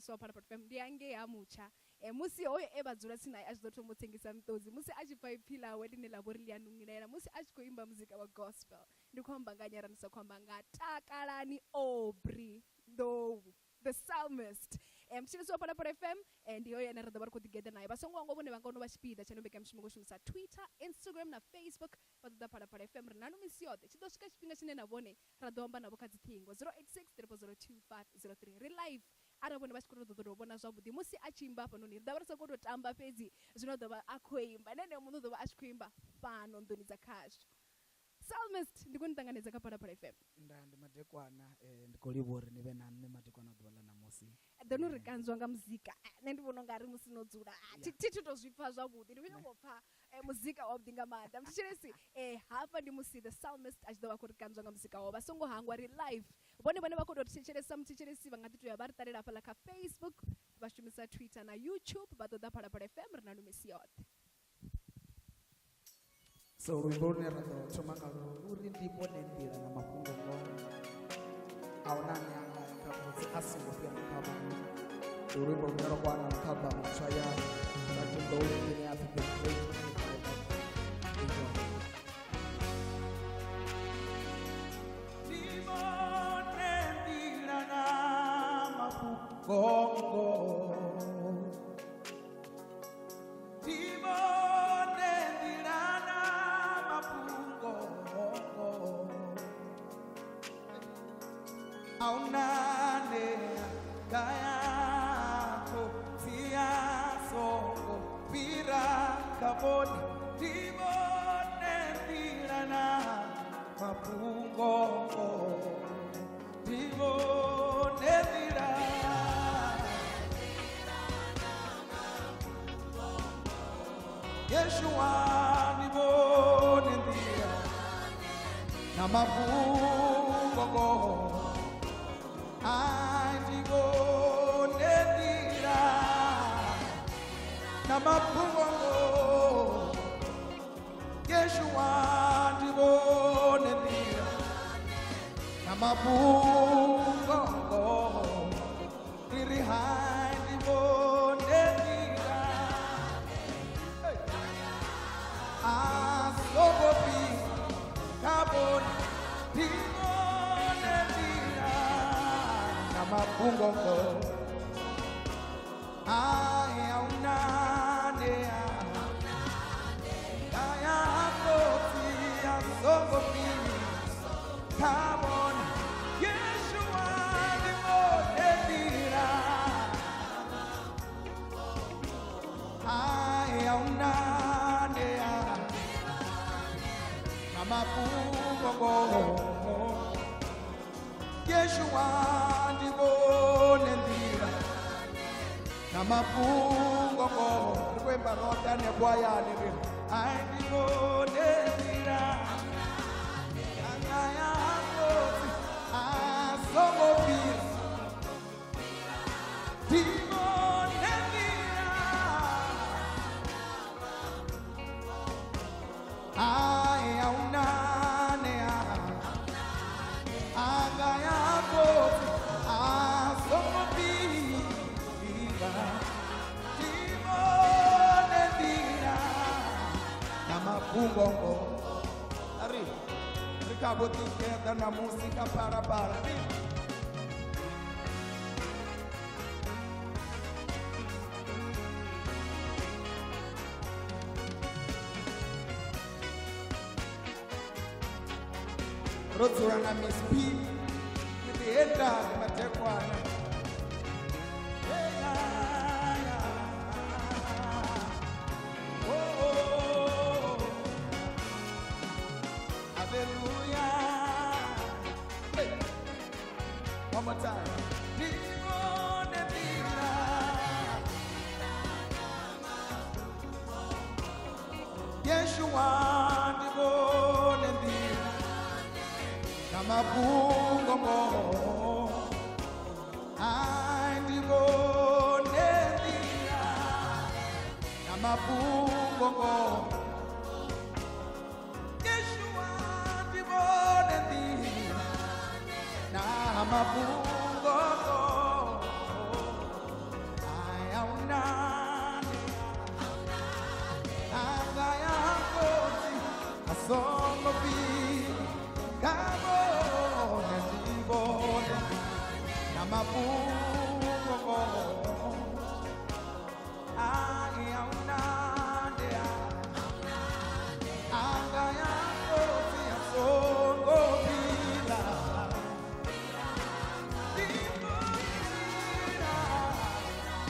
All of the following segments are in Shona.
so para FM ndiyange yamucha musi hoyo ebadzula sinaye achizotomutsengesa mitozi musi achipa iphila wedine labo riliyanungirera musi achikoimba muzika wa gospel ndikwamba nganyaranisa kwamba ngatakalani Obri Ndou the psalmist mchini so para FM ndiyo yana rada bar Rodigeda naye basongo wango bone bangono bashipida chano beka mshimo goshumisa Twitter Instagram na Facebook batuda para FM renanu misiote chidoshika chipinga chine nabone radomba nabo kazitingo 086 relive arabone bashikuru dodo bona zwabudi musi achimba pano ni dabar sokodo tamba fezi zvinodoba akoimba nene munhu doba achikoimba pano ndoni dzakasho psalmist ndikunitanganidza kapara para FM ndandi madekwana ndikolibori nive nani madekwana dola na musi dono rikanzwa nga muzika nendibona ngari musinodzura titotozvipa zvabudi ndikunyongopfa muzika wabdinga manda mticheresi hapa ndi musi the psalmist achidova kurikanzwa nga muzika wavo vasongo hangwa ri live vone vakodotichecheresa muticheresi vangatitoya varitarira pala ka Facebook vashumisa Twitter na YouTube vatoda para FM rinanumisi yote. So rwimbo rero tomangalo uri ndipo nendira na mafungo ngo aonani anga kabutse asingo pia mkaba rwimbo rero kwana mkaba mchaya Takie Ndou ni African great ndipo nendira na mafungo aunane kaya tia songo pira kaboni tibone tirana mapungo tibone tirana Yeshua tibone tirana na mapungo Ndira na mapungo Yeshua ndibone ndira na mapungo riri hai ndibone ndira asobopi kaboni ndibone ndira na mapungo Aya unane Aya akoti asogopi Come on Yeshua ndibone ndira Aya unane Namapungo Yeshua ndibone ndira Namapungo kwemba roda ne bwayani ri ndibone ndira Angaya akoti asogopi ndibone ndira Aya unane Angaya akoti asogopi Timone ndira na mapungo ari rikabo together na música para Rodzura na Miss P ndienda matekwana One more time. Yeshua ndibone ndira namapungo ndibone ndira namapungo Yeshua ndibone ndira namapungo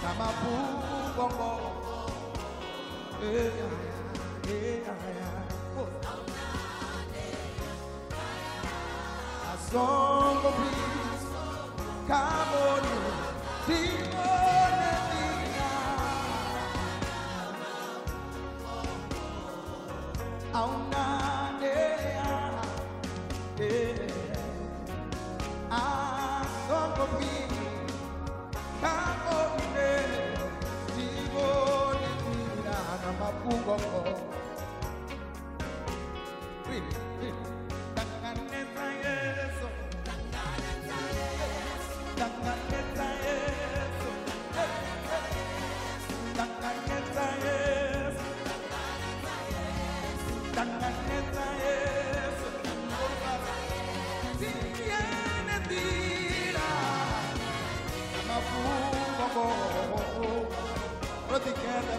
namabungongo asongo please come on Rodigeda,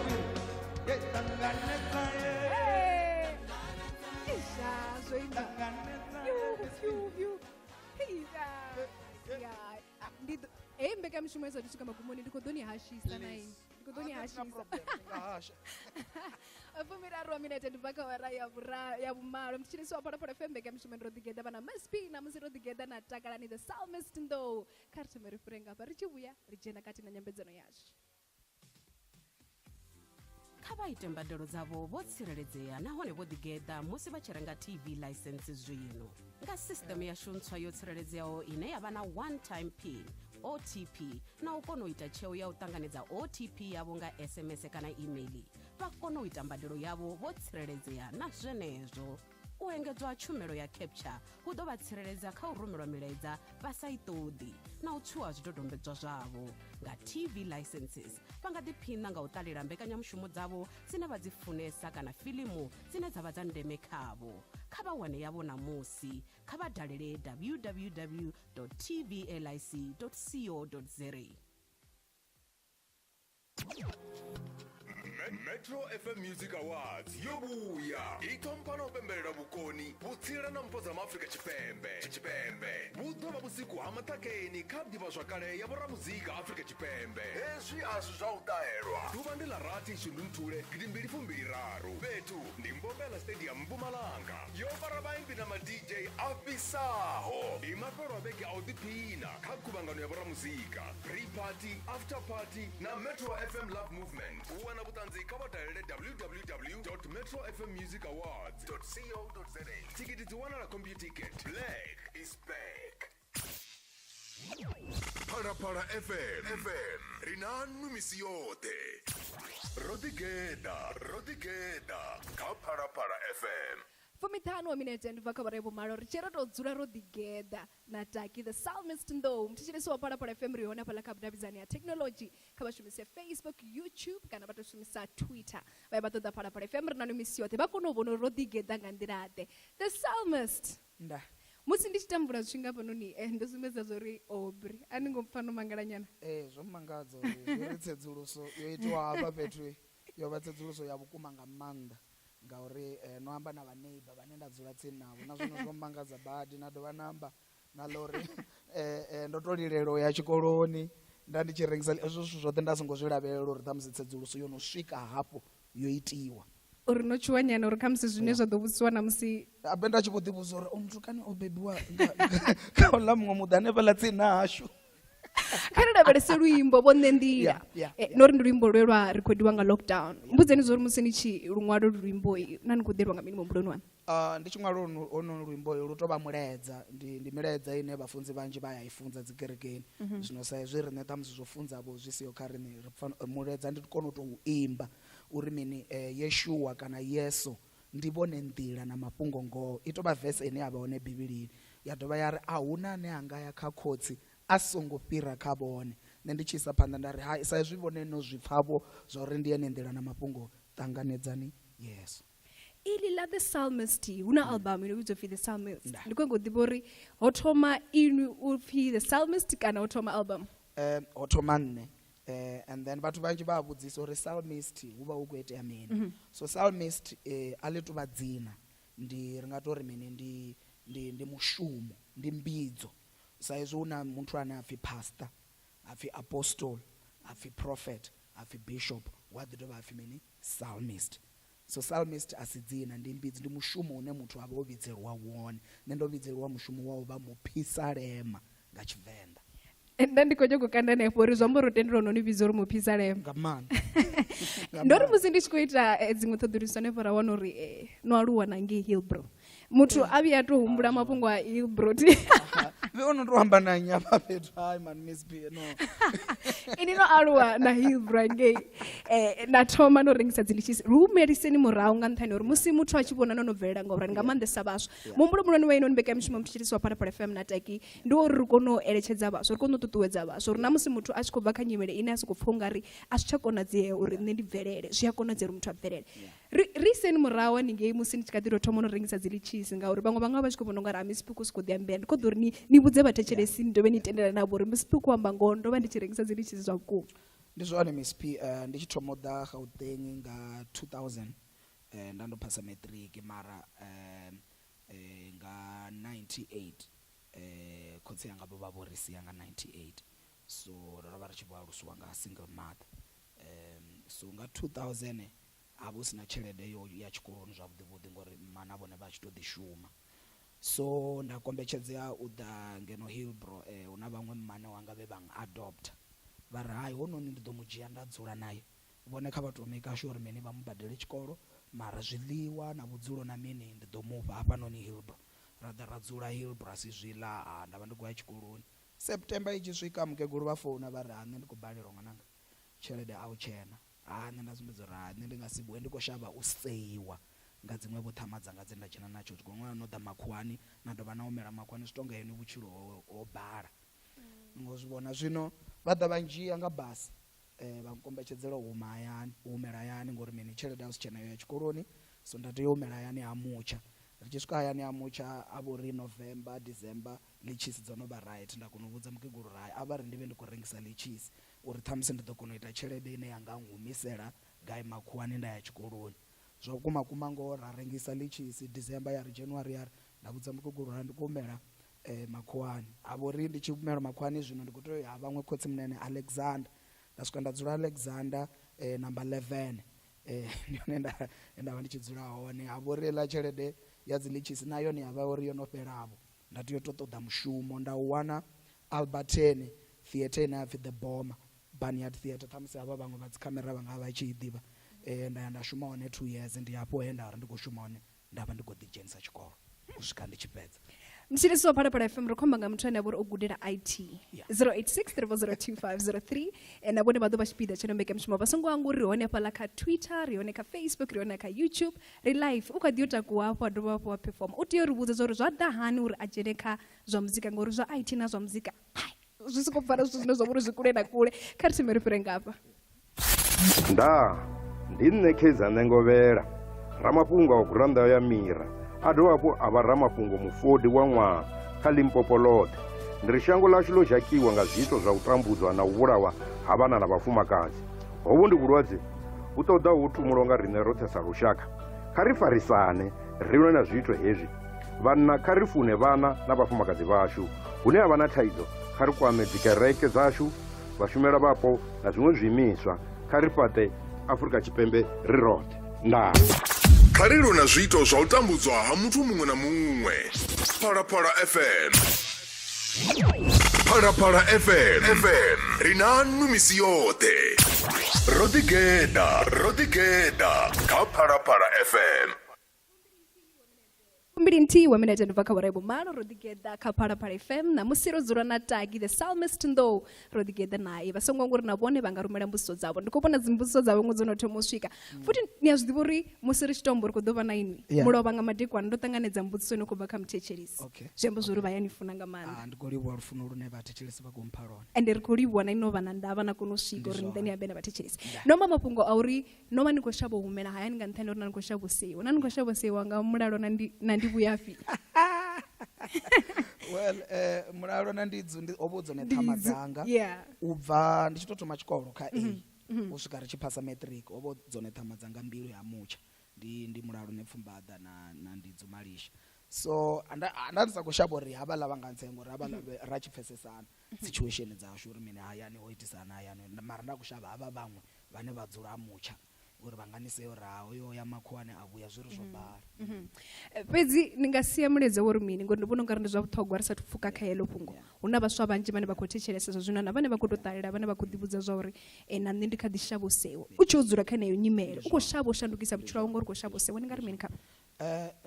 mbeka mshumo yeso ndishuka magumoni ndikodoni hashisa nayi ndikodoni hashisa afumiraro minute ndibaka wara ya bumalo mtichiriso apara pora fembeka mshumo Rodigeda bana maspi na musi Rodigeda na takalani the Takie Ndou kartu merifurenga pa richibuya rijena kati na nyambedzano yacho khabaite mbadelo dzavo votsireledzea nahone Rodigeda musi vachirenga TV license zwino nga system yashu ntswa yo tsireledzeaho ine yava na one time pin OTP na u kona u ita tsheo ya u tanganedza OTP yavo nga SMS kana email va kona u ita mbadelo yavo vo tsireledzea na zwenezwo u engedzwa tshumelo ya capture hu ḓo vha tsireledza kha u rumelwa milaedza vha sa i ṱoḓi na u tshuwa zwidodombedzwa zwavho nga TV licenses vha nga ḓiphina nga u ṱalela mbekanyamushumo dzavho dzine vha dzi funesa kana filimu dzine dza vha dza ndeme khavho kha vha wane yavho namusi kha vha dalele www.tvlic.co.za. Metro FM Music Awards yobuya itompano pembelera bukoni butsira na mpoza Afrika chipembe budoba busiku amatakeni kabdiba zwakale ya bora muzika Afrika chipembe ezwi azwa utaherwa tubandela rati shundunture gidimbiri fumbiraru betu ndi Mbombela Stadium Mpumalanga yobara baimbi na ma DJ afisaho imapero beke audipina kakubangano ya bora muzika pre-party after party na Metro FM Love Movement uwana butanzi kabadalele www.metrofmmusicawards.co.za. Tickets to one on a computer ticket. Black is back. Para FM rinanu misiote Rodigeda kapara FM. For me tano wa minute ndivaka barebo malo richera todzura Rodigeda na Takie the Takie Ndou mtichiriso wa para FM riona pala kabdabizani ya technology kama shumise Facebook, YouTube kana bato shumisa Twitter vaya bato da para FM rinanu misiote bako novono Rodigeda ngandirate the Psalmist nda musi ndichitambura zvishinga panoni ndosumedza zori obri aningomfano mangalanyana zvomangadza zviritsedzuluso yoitwa apa petwe yova tsedzuluso yavukuma nga manda ngauri noamba na vaneighbor vane ndadzula tsini navo na zvinhu zvomangadza badi nadova namba na lori ndotolilelo ya chikoloni ndandichirengisa izvo zvithu zvote ndasingozvilavelela uri tamusi tsedzuluso yonosvika hapo yoitiwa uri nochiwanyana uri kamusi zvine zvadovusiwa namusi abe ndachivodivusa uri umutukani obebiwa kaola mumwe mudzi anevala tsini nahashu kana ndaverese luimbo vonendira nori ndi luimbo lwe lwa rekhodiwa nga lockdown mbudzeni zori musi nichi lunwalo luimbo nani kuderwa nga mini mumbuloni wanu ndi chimwalo ono luimbo lutova muledza ndi miledza ine vafunzi vanji vayayifunza dzikerekeni zvino saizvi rine tamusi zvofunzavo zvisiyo kharine muledza ndikona utouimba uri mini Yeshua kana Yesu ndivone ndila na mapungo ngo itova vhesi ine yavaone bhibilini yadova yari ahuna ane anga ya kha khotsi asongo fhira kha vhone nṋe ndi tshi isa phanḓa ndari hai saizvi vhone no zwipfhavho zwauri ndi ene ndila na mapungo ṱanganedzani Yesu ili la the Psalmist una album ine uzopfi the Psalmist ndikwengo ḓivha uri ho thoma inu upfi the Psalmist kana ho thoma album ho thoma nne and then vhathu vanji vha vhudzisa uri Psalmist hu vha hu khou itea mini so Psalmist a ḽi tovha dzina ndi ri nga tori mini ndi mushumo ndi mbidzo saizwi una muthu ane apfi pastor apfi apostle apfi prophet apfi bishop wa ḓi dovha apfi mini psalmist. So psalmist asi dzina ndi mbidzi, ndi mushumo une muthu avha o vhidzeliwa wone. Nṋe ndo vhidzeliwa mushumo wa u vha muphisalema nga Tshivenḓa. Nda ndi khou nyanga u kanda hanefho uri zwi amba uri tendelo no ni vhidza uri muphisalema Nga maanḓa. ndo ri musi ndi tshi khou ita dziṅwe ṱhoḓuluso hanefho ra wana uri no aluwa na ngei Hillbrow muthu a vhuya a tou humbula mafhungo a Hillbrow Ve ono to amba na nyama fhethu hai man Miss B no. ini no aluwa na Hillbrow ngei na thoma no rengisa dziḽitshisi rumeliseni murahu nga nṱhani uri musi muthu a tshi vhona no no bvelela ngauri nga maanḓesa vhaswa muhumbulo muloni wa ino ni mbekanyamushumo mutshitshisi wa Phalaphala FM na Taki ndi uri ri kone u eletshedza vhaswa ri kone u ṱuṱuwedza vhaswa uri na musi muthu a tshi khou bva kha nyimele ine a sokou pfha ungari a zwi tsha konadzea uri nṋe ndi bvelele zwi a konadzea uri muthu a bvelele ri iseni murahu haningei musi ndi tshi kha ḓi tou thoma no rengisa dziḽitshisi ngauri vhaṅwe vha nga vha tshi khou vhona ungari Miss Piku u sokou ḓi ambea ndi khou ḓo uri ni vhudze vhathetshelesi ni dovhe ni tendelana navho uri Miss Piku amba ngoho ndo vha ndi tshi rengisa dziḽitshisi zwa vhukuma. Ndi zwone Miss P, ndi tshi thoma u ḓa Gauteng nga 2000 nda ndo phasa matric mara nga 98 khotsi yanga vho vha vho ri sia nga 98, so ro vha ri tshi vho alusiwa nga single mother. So nga 2000 havho sina tshelede yo ya tshikoloni zwavhuḓi vhuḓi ngori mana vhone vha tshi to ḓi shuma. So nda kombetshedzea u ḓa ngeno Hillbrow, una vhaṅwe mmane wanga vhe bang adopt vha ri hayi hononi ndi ḓo mu dzhia nda dzula naye vhone kha vha tou make sure mini vha mu badele tshikolo mara zwiḽiwa na vhudzulo na mini ndi ḓo mufha hafhanoni Hillbrow. Ra ḓa ra dzula Hillbrow asi zwiḽa nda vha ndi khou ya tshikoloni. September i tshi swika mukegulu vha founa vha ri nṋe ndi khou balelwa ṅwananga tshelede a u tshena. Nṋe nda sumbedza uri nṋe ndi nga si vhuye ndi khou shavha u seiwa nga dziṅwe vho ṱhama dzanga dze nda dzhena natsho tshikoloni. Ṅwana no ḓa makhuwani na dovha na humela makhuwani zwi tonga yone vhutshilo ho bala ngo zwi vhona. Zwino vha ḓa vha ndzhia nga basi vha nkombetshedzela u huma hayani u humela hayani ngori mini tshelede a si tshena yo ya tshikoloni. So nda tea u humela hayani ha mutsha. Ri tshi swika hayani ha mutsha a vho ri November December ḽitshisi dzo no vha right. Nda kona u vhudza mukegulu uri a vha ri ndi vhe ndi khou rengisa ḽitshisi uri ṱhamusi ndi ḓo kona u ita tshelede ine ya nga ngumisela gai makhuwani nda ya tshikoloni. Zwa vhukuma kuma ngoho ra rengisa ḽitshisi December ya ri January ya ri nda vhudza mukegulu uri ndi khou humela makhuwani. A vho ri ndi tshi humela makhuwani zwino ndi khou tea u ya vhaṅwe khotsi munene Alexander. Nda swika nda dzula Alexander number 11 ndi hone nda vha ndi tshi dzula hone. A vho ri la tshelede ya dziḽitshisi na yone ya vha uri yo no fhelavho. Nda tea u tou ṱoḓa mushumo nda u wana Albertine theatre ine ya pfi The Bomber Barnyard Theatre. Ṱhamusi havha vhaṅwe vha dzikhamera vha nga vha tshi i ḓivha. Nda ya nda shuma hone 2 years ndi hafho he nda ri ndi khou shuma hone nda vha ndi khou ḓi dzhenisa tshikolo u swika ndi tshi fhedza. mutshitshisi wa Phalaphala FM ri khomba nga muthu ane a vha uri o gudela IT 086 na vhone vha ḓo vha tshipiḓa tsho no mbekanyamushumo vha songo hangwa uri ri hone fhaḽa kha Twitter ri hone kha Facebook ri hone kha YouTube ri live u kha ḓi yo takuwa hafho a dovha hafho wa perform u tea u ri vhudza uri zwa ḓa hani uri a dzhene kha zwa muzika ngauri zwa IT na zwa muzika zwi sokou pfala zwithu zwine zwa vha uri zwi kule na kule. Kha ri thime ri fhire ngafha. Nda ndi nṋe Kheza Nengovhela ramafhungo a gurannḓa ya Mira a dovha hafhu a vha ramafhungo mufodi wa ṅwaha kha Limpopo ḽoṱhe. Ndi ri shango ḽashu ḽo zhakiwa nga zwiito zwa u tambudzwa na u vhulawa ha vhana na vhafumakadzi. Hovhu ndi vhulwadze hu ṱoḓaho u thumulwa nga riṋe roṱhe sa lushaka. Kha ri farisane ri lwe na zwiito hezwi. Vhanna kha ri fune vhana na vhafumakadzi vhashu. Hune ha vha na thaidzo kha ri kwame dzikereke dzashu vhashumela vhapo na zwiṅwe zwiimiswa. Kha ri fhaṱe Afrika Tshipembe ri roṱhe. Ndaa. Kha ri lwe na zwiito zwa u tambudzwa ha muthu muṅwe na muṅwe. Phalaphala FM. Phalaphala FM ri nanu misi yoṱhe. Rodigeda kha Phalaphala FM. 2 wa minute ndibva kha vhuraibu malo Rodigeda kha Phalaphala FM na musi ro dzula na Taki the Psalmist Ndou Rodigeda naye vha songo ngori na vhone vha nga rumela mbudziso dzavho. Ndi khou vhona dzimbudziso dzavho ṅwe dzo no thoma u swika futhi ni a zwi ḓivha uri musi ri tshi tombo ri khou ḓo vha na ini mulovha nga madekwana ndo ṱanganedza mbudziso ino khou bva kha muthetshelesi. Zwi amba zwori vha ya ni funa nga maanḓa. Ndi khou livhuwa lufuno lune vhathetshelesi vha khou mpha lone ende ri khou livhuwa na ino vha na ndavha na kona u swika uri nḓeni ya bene vhathetshelesi. Nomba mafhungo a uri no vha ni khou shavha u humela hayani nga nṱhani uri na ni khou shavha u seiwa na ni khou shavha u seiwa nga mulalo na ndi vhuyafi. Well, mulalo na ndidzu ndi ovho dzone ṱhama dzanga u bva ndi tshi tou thoma tshikolo kha A u swika ri tshi phasa matric ovho dzone ṱhama dzanga mbilu ya mutsha ndi mulalo ne pfumbaḓa na ndidzu malisha. so andandisa kushaba uri hava lava nga ntsengo uri hava lava ra chipfesesana situation dzashu uri mini hayani ho itisana hayani mara ndakushava hava vamwe vane va dzula mutsha uri vanganiseyo raho yo ya makhuwane avuya zwiri zwo bala fhedzi ni nga sia muledza wori mini ngori ndi vhona ungari ndi zwa vhuṱhogwa ri sathu pfuka kha heḽo fhungo huna vhaswa vhanzhi vhane vha khou thetshelesa zwa zwino na vhane vha khou tou ṱalela vhane vha khou ḓivhudza zwa uri na nṋe ndi kha ḓi shavha u sewa u tshi o dzula kha neyo nyimele u khou shavha u shandukisa vhutshilo hawe ngori u khou shavha u sewa ndi nga ri mini kha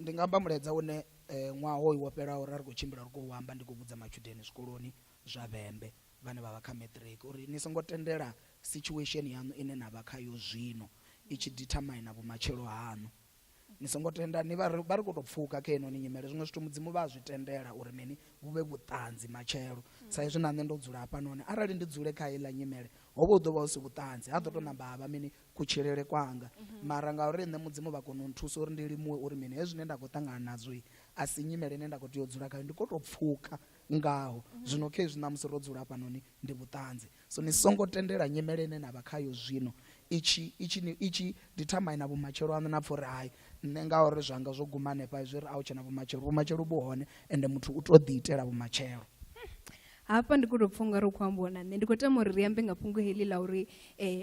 ndi nga amba muledza une ṅwaha hoyu wo fhelaho ri khou tshimbila ri khou amba ndi khou vhudza matshudeni zwikoloni zwa vhembe vhane vha vha kha matric uri ni songo tendela situation yanu ine na vha khayo zwino i tshi determine vhumatshelo hanu ni songo tenda ni vha ri khou tou pfuka kha ino ni nyimele zwiṅwe zwithu mudzimu vha zwi tendela uri mini vhu vhe vhuṱanzi matshelo sa izwi na nṋe ndo dzula hafha none arali ndi dzule kha iḽa nyimele hovha hu ḓo vha hu si vhuṱanzi ha ḓo tou namba havha mini kutshilele kwanga mara ngauri nṋe mudzimu vha kona u nthusa uri ndi limuwe uri mini hezwi zwine nda khou ṱangana nazwo a si nyimele ine nda khou tea u dzula khayo ndi khou tou pfuka ngaho zwino kha izwi na musi ro dzula hafha noni ndi vhuṱanzi so ni songo tendela nyimele ine na vha khayo zwino ichi determine vhumatshelo hanu na pfha uri hayi nṋe ngauri zwanga zwo guma hanefha izwi ri a u tshena vhumatshelo vhu hone ende muthu u tou ḓiitela vhumatshelo hafha ndi khou tou pfha ungari u khou ambiwa na nṋe ndi khou tama uri ri ambe nga fhungo heḽi ḽa uri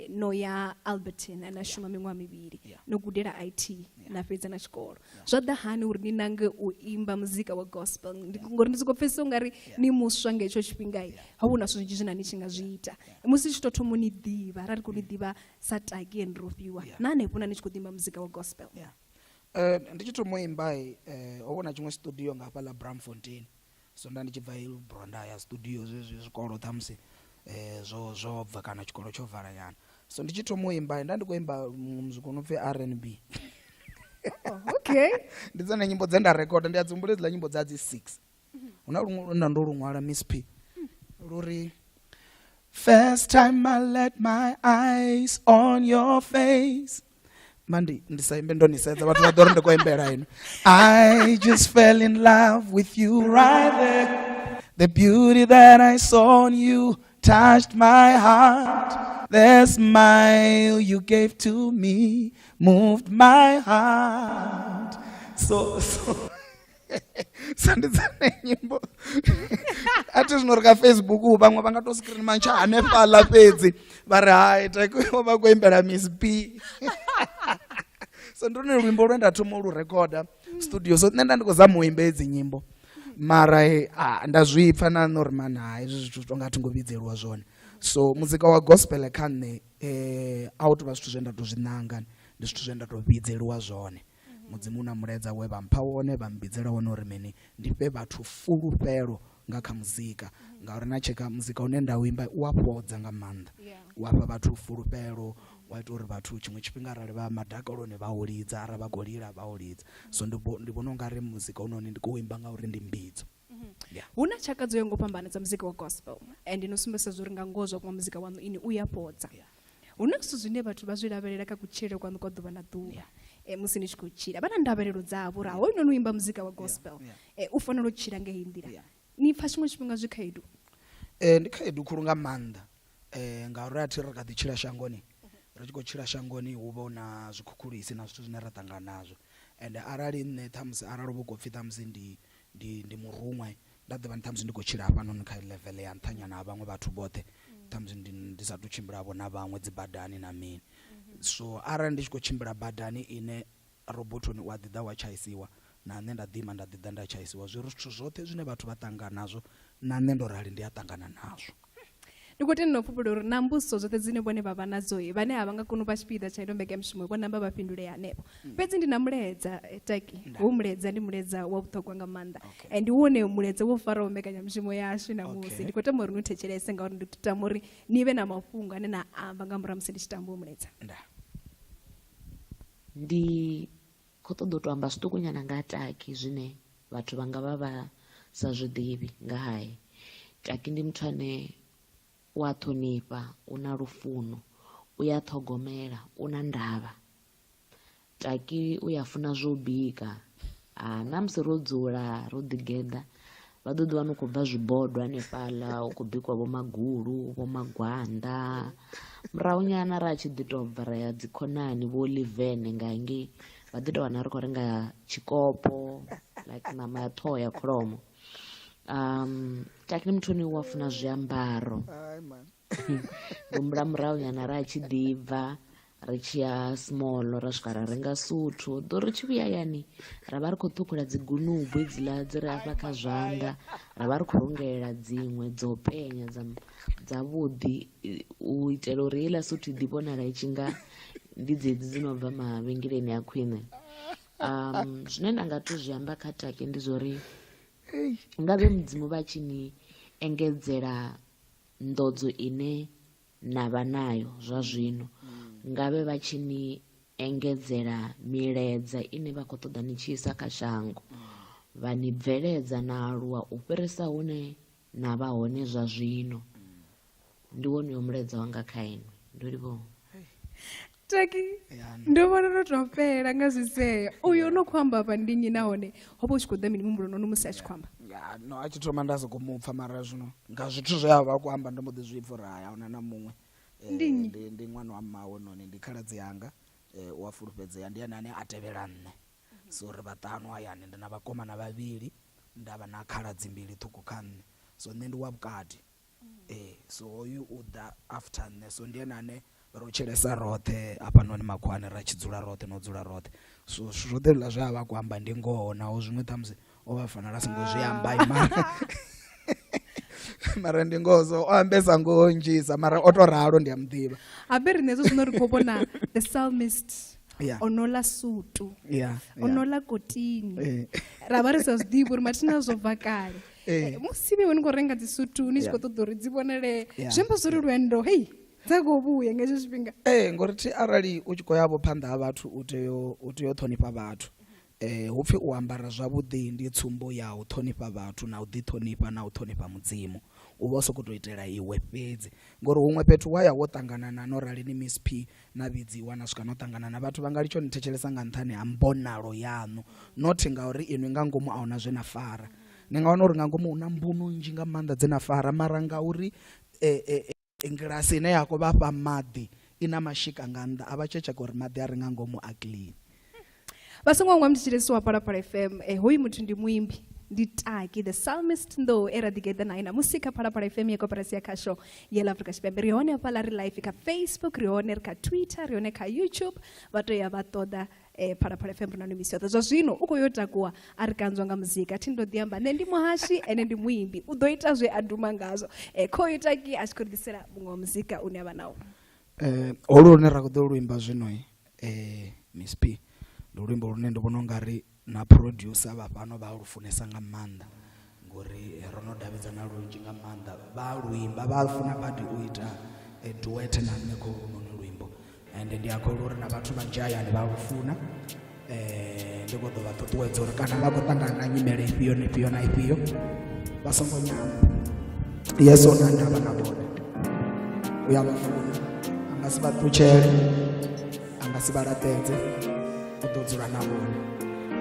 no ya Alberton na shuma miṅwaha mivhili no gudela IT na fhedza na tshikolo zwa ḓa hani uri ni nange u imba muzika wa gospel ngori ndi sokou pfhesesa ungari ni muswa nga hetsho tshifhinga ha hu na zwithu zwinzhi zwine ni tshi nga zwi ita musi tshi tou thoma ni ḓivha ra ri khou ni ḓivha sa Takie Ndou na hanefho na ni tshi khou ḓi imba muzika wa gospel ndi tshi thoma u imba ho vhona tshiṅwe studio nga hafha ḽa Bramfontein so nda ndi tshi bva Bronda ya studio zwezwi zwikolo ṱhamusi zwo bva kana tshikolo tsho vala nyana so ndi tshi thoma u imba nda ndi khou imba muzika no pfi R&B okay ndi dzone nyimbo dze nda rekoda ndi a dzumbula edziḽa nyimbo dza dzi 6 huna luṅwe nda ndo luṅwala Miss P luri first time I let my eyes on your face mandi ndisaimbe ndo nisedza vhathu vha ḓo ri ndi khou imbela ino I just fell in love with you right there the beauty that I saw on you touched my heart the smile you gave to me moved my heart so sandidzane nyimbo ati zvino rika Facebook vamwe vanga to screen mancha hanefhala fedzi vari hai takuva va kuimbela Miss P so ndone luimbo lwenda thoma lu recorda studio so nenda ndikozama uimba edzi nyimbo mara ndazwipfa na norman hai zwithu tonga thi ngo vhidzelwa zwone so muzika wa gospel kha nne out va zwithu zwenda to zwinanga ndi zwithu zwenda to vhidzelwa zwone mudzimu na muledza we vhampha wone vhambidzela wone uri mini ndi fhe vhathu fulufhelo nga kha muzika ngauri na cheka muzika une nda uimba u afhodza nga maanḓa u afha vhathu fulufhelo wa ita uri vhathu tshiṅwe tshifhinga arali vha madakaloni vha u lidza arali vha golila vha u lidza so ndi vhona ungari muzika unoni ndi khou imba ngauri ndi mbidzo huna tshaka dzo ngo fhambana dza muzika wa gospel and no sumbesa zwo ri nga ngozo kwa muzika wanu ini u ya podza huna zwithu zwine vhathu vha zwi lavhelela kha kutshilo kwanu kwa ḓuvha na ḓuvha musi ni tshi khou tshila vha na ndavhelelo dzavho ra hoyu no imba muzika wa gospel u fanela u tshila nga heyi nḓila ni pfa tshiṅwe tshifhinga zwi khaedu ndi khaedu khulu nga maanḓa ngauri athi ri kha ḓi tshila shangoni ri tshi khou tshila shangoni hu vha na zwikhukhulisi na zwithu zwine ra ṱangana nazwo and arali nṋe ṱhamusi arali vho khou pfhi ṱhamusi ndi muruṅwe nda ḓivha ṱhamusi ndi khou tshila hafha noni kha level ya nṱhanyana ha vhaṅwe vhathu vhoṱhe ṱhamusi ndi sa tu tshimbilavho na vhaṅwe dzi badani na mini so arali ndi tshi khou tshimbila badani ine robotoni wa ḓi ḓa wa tshaisiwa na nṋe nda ḓima nda ḓi ḓa nda tshaisiwa zwi ri zwithu zwoṱhe zwine vhathu vha ṱangana nazwo na nṋe ndo rali ndi a ṱangana nazwo ndi khou tenda u pfhupula uri na mbuso zwoṱhe dzine vhone vha vha nadzo vhane a vha nga koni u vha tshipiḓa tsha ino mbekanyamushumo vho namba vha fhindule hanefho fhedzi ndi na muledza Taki hu muledza ndi muledza wa vhuṱhogwa nga maanḓa and wone muledza wo faraho mbekanyamushumo yashu na musi ndi khou tama uri ni thetshelese ngauri ndi tama uri ni vhe na mafhungo ane na amba nga murahu musi ndi tshi tamba u muledza ndi khou ṱoḓa u tou amba zwiṱuku nyana nga Taki zwine vhathu vha nga vha vha sa zwiḓivhi nga haye Taki ndi muthu ane u a ṱhonifha u na lufuno u ya ṱhogomela u na ndavha Taki u ya funa zwo bika na musi ro dzula Rodigeda vha ḓo ḓiwana u khou bva zwibodo hanefhaḽa u khou bikiwa vho magulu vho magwanda murahu nyana ra tshi ḓi tou bva ra ya dzi khonani vho Livene nga ngei vha ḓi tou wana ri khou renga tshikopo like ṋama ya ṱhoho ya kholomo. Taki ndi muthu ane u a funa zwiambaro. Ndo humbula murahu nyana ra tshi ḓibva ri tshi ya small ra swika ra renga suthu ḓo ri tshi vhuya hayani ra vha ri khou ṱhukhula dzi gunubu hedziḽa dzi re afha kha zwanḓa ra vha ri khou rungelela dziṅwe dzo penya dzavhuḓi u itela uri heiḽa suthu i ḓi vhonala i tshi nga ndi dzedzi dzi no bva mavhengeleni a khwiṋe. Zwine nda nga to zwi amba kha Taki ndi zwa uri nga vhe mudzimu vha tshi ni engedzela nḓodzo ine na vha nayo zwa zwino, nga vhe vha tshi ni engedzela miledza ine vha khou ṱoḓa ni tshi isa kha shango, vha ni bveledza na aluwa u fhirisa hune na vha hone zwa zwino. Ndi wone yo muledza wanga kha iṅwe. Ndo livho Taki ndo vhona ro to fhela nga zwisea uyo no khou amba vha ndi nnyi nahone ho vha u tshi khou ḓa mini mumbuloni no musi a tshi khou amba? No a tshi thoma nda soko mupfa mara zwino nga zwithu zwe a vha khou amba ndo mbo ḓi zwi pfha uri haya una na muṅwe ndi ṅwana wa mmawe noni ndi khaladzi yanga u a fulufhedzea ndi ane a tevhela nne. So ri vhaṱanu hayani ndi na vhakomana vhavhili ndavha na khaladzi mbili ṱhukhu kha nne, so nne ndi wa vhukati. So hoyu u ḓa after nne, so ndi ane ro tshilesa roṱhe hafha noni makhuwani ra tshi dzula roṱhe no dzula roṱhe. So zwoṱhe zwiḽa zwe a vha khou amba ndi ngoho naho zwiṅwe ṱhamusi o vha fanela songo zwi amba mara ndi ngoho so o ambesa ngoho nnzhisa mara o to ralo ndi a muḓivha. Habe riṋe hezwo zwino ri khou vhona the psalmist onola sutu onola kotini ra vha ri sa zwiḓivhi uri mathina zwo bva kale. Musi vhe ni khou renga dzi sutu ni tshi khou ṱoḓa uri dzi vhonale zwi amba zwo ri lwendo hei dza khou vhuya nga hezwo zwifhinga. Ngori thi arali u tshi khou ya vho phanḓa ha vhathu u tea u ṱhonifha vhathu. Hupfi u ambara zwavhuḓi ndi tsumbo ya u ṱhonifha vhathu na u ḓi ṱhonifha na u ṱhonifha mudzimu. U vha u sokou tou itela iwe fhedzi ngori huṅwe fhethu wa ya wo ṱangana na no rali ni Miss P na vhidziwa na swika no ṱangana na vhathu vha nga litsho ni thetshelesa nga nṱhani ha mbonalo yaṋu, not ngauri inwi nga ngomu a huna zwe na fara. Ni nga wana uri nga ngomu una mbuno nnzhi nga maanḓa dze na fara mara ngauri ngilasi ine ya khou vha fha maḓi i na mashika nga nnḓa a vha tsho tsheka uri maḓi a re nga ngomu a clean. Vasongo ngwa mtishiresiwa Phalaphala FM hoyu muthu ndi muimbi ndi Taki the psalmist Ndou Rodigeda na ina musika Phalaphala FM ya koperasi ya khasho ya Afrika Tshipembe. Ri hone hafha ri live kha Facebook, ri hone kha Twitter, ri hone kha YouTube. Vha to ya vha ṱoḓa Phalaphala FM ri na misi yoṱhe. Zwa zwino u khou yo takuwa a ri kanzwa nga muzika thi ndo ḓi amba nṋe ndi muhashi ene ndi muimbi u ḓo ita zwe a duma ngazwo. Kho yo Taki a tshi khou ḓisela muṅwe wa muzika une avha nawo. Holu lune ra khou ḓo luimba zwino Miss P ndi luimbo lune ndi vhona ungari na producer vha fhano vha lufunesa nga maanḓa ngori ro no davhidzana lunzhi nga maanḓa vha luimba vha funa badi u ita duet na nṋe kho lunoni luimbo ende ndi akho uri na vhathu vhanzhi hayani vha lufuna. Ndi khou ḓo vha ṱuṱuwedza uri kana vha khou ṱangana na nyimele ifhio na ifhio na ifhio vha songo nyama yeso na ndavha na vhone u ya vha funa anga si vha ṱutshele anga si vha laṱedze u ḓo dzula na vhone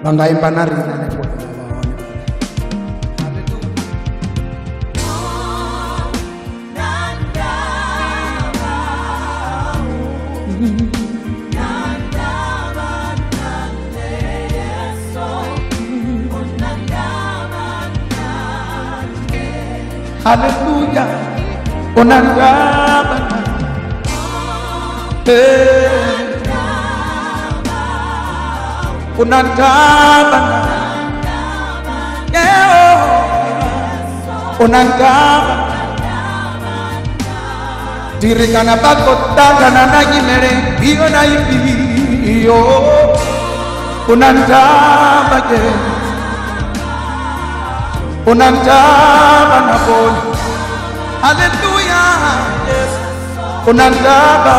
vha nga imba na riṋe hanefho vha vha hone. Haleluya unangaba unangaba unangaba dirikana bakotangana na nyimele hiyo na hiyo unangaba unangaba na bona. Haleluya unangaba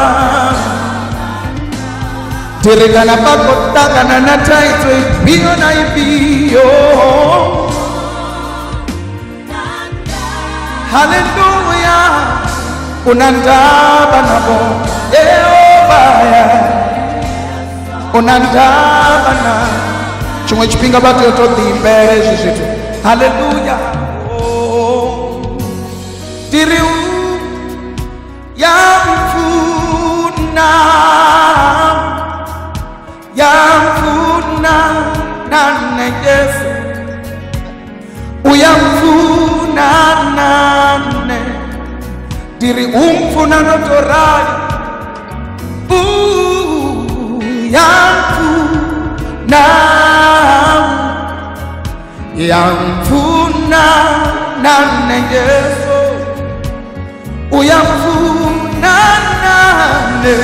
dirikana bakotangana na taitwe hiyo na hiyo. Haleluya unandaba nabo Yehova unandaba na chimwe chipinga vatu totimbere zvizvitu. Haleluya tiri yamfuna ndiri umfuna notorari yamfuna nane Yesu uyamfuna nane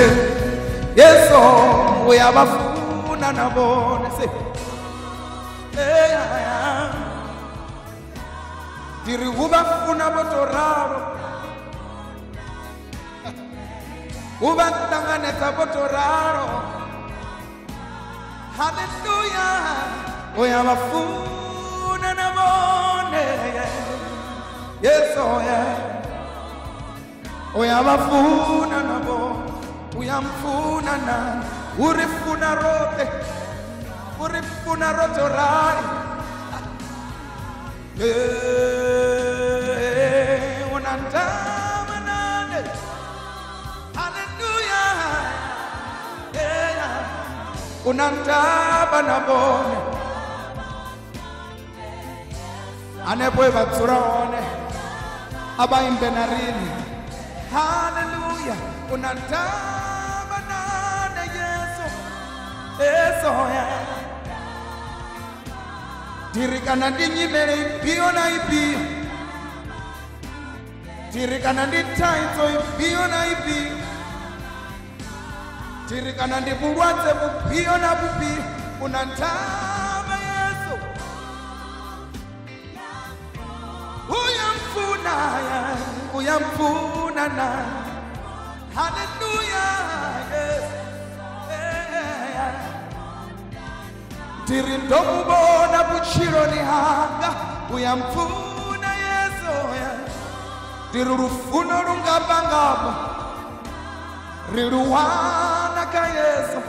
Yesu uyabafuna nabone se ndiri ubafuna botoraro ubatanganisa botoraro haleluya uyabafuna nabone Yesu uyabafuna nabone uyamfuna na urifuna rote urifuna rotorari unandama nane haleluya unandaba nabone anepo ebatsura one abaimbe narini haleluya unandaba nane Yesu dirikana ndinyimele impio na impio dirikana nditaito impio na impio dirikana ndibulwadze bupio na bupio unandaba Yesu uyamfuna na haleluya Yesu ndiri ndomubona buchironi hanga uyamfuna Yesu ndiri rufuno rungapangapa riruwana ka Yesu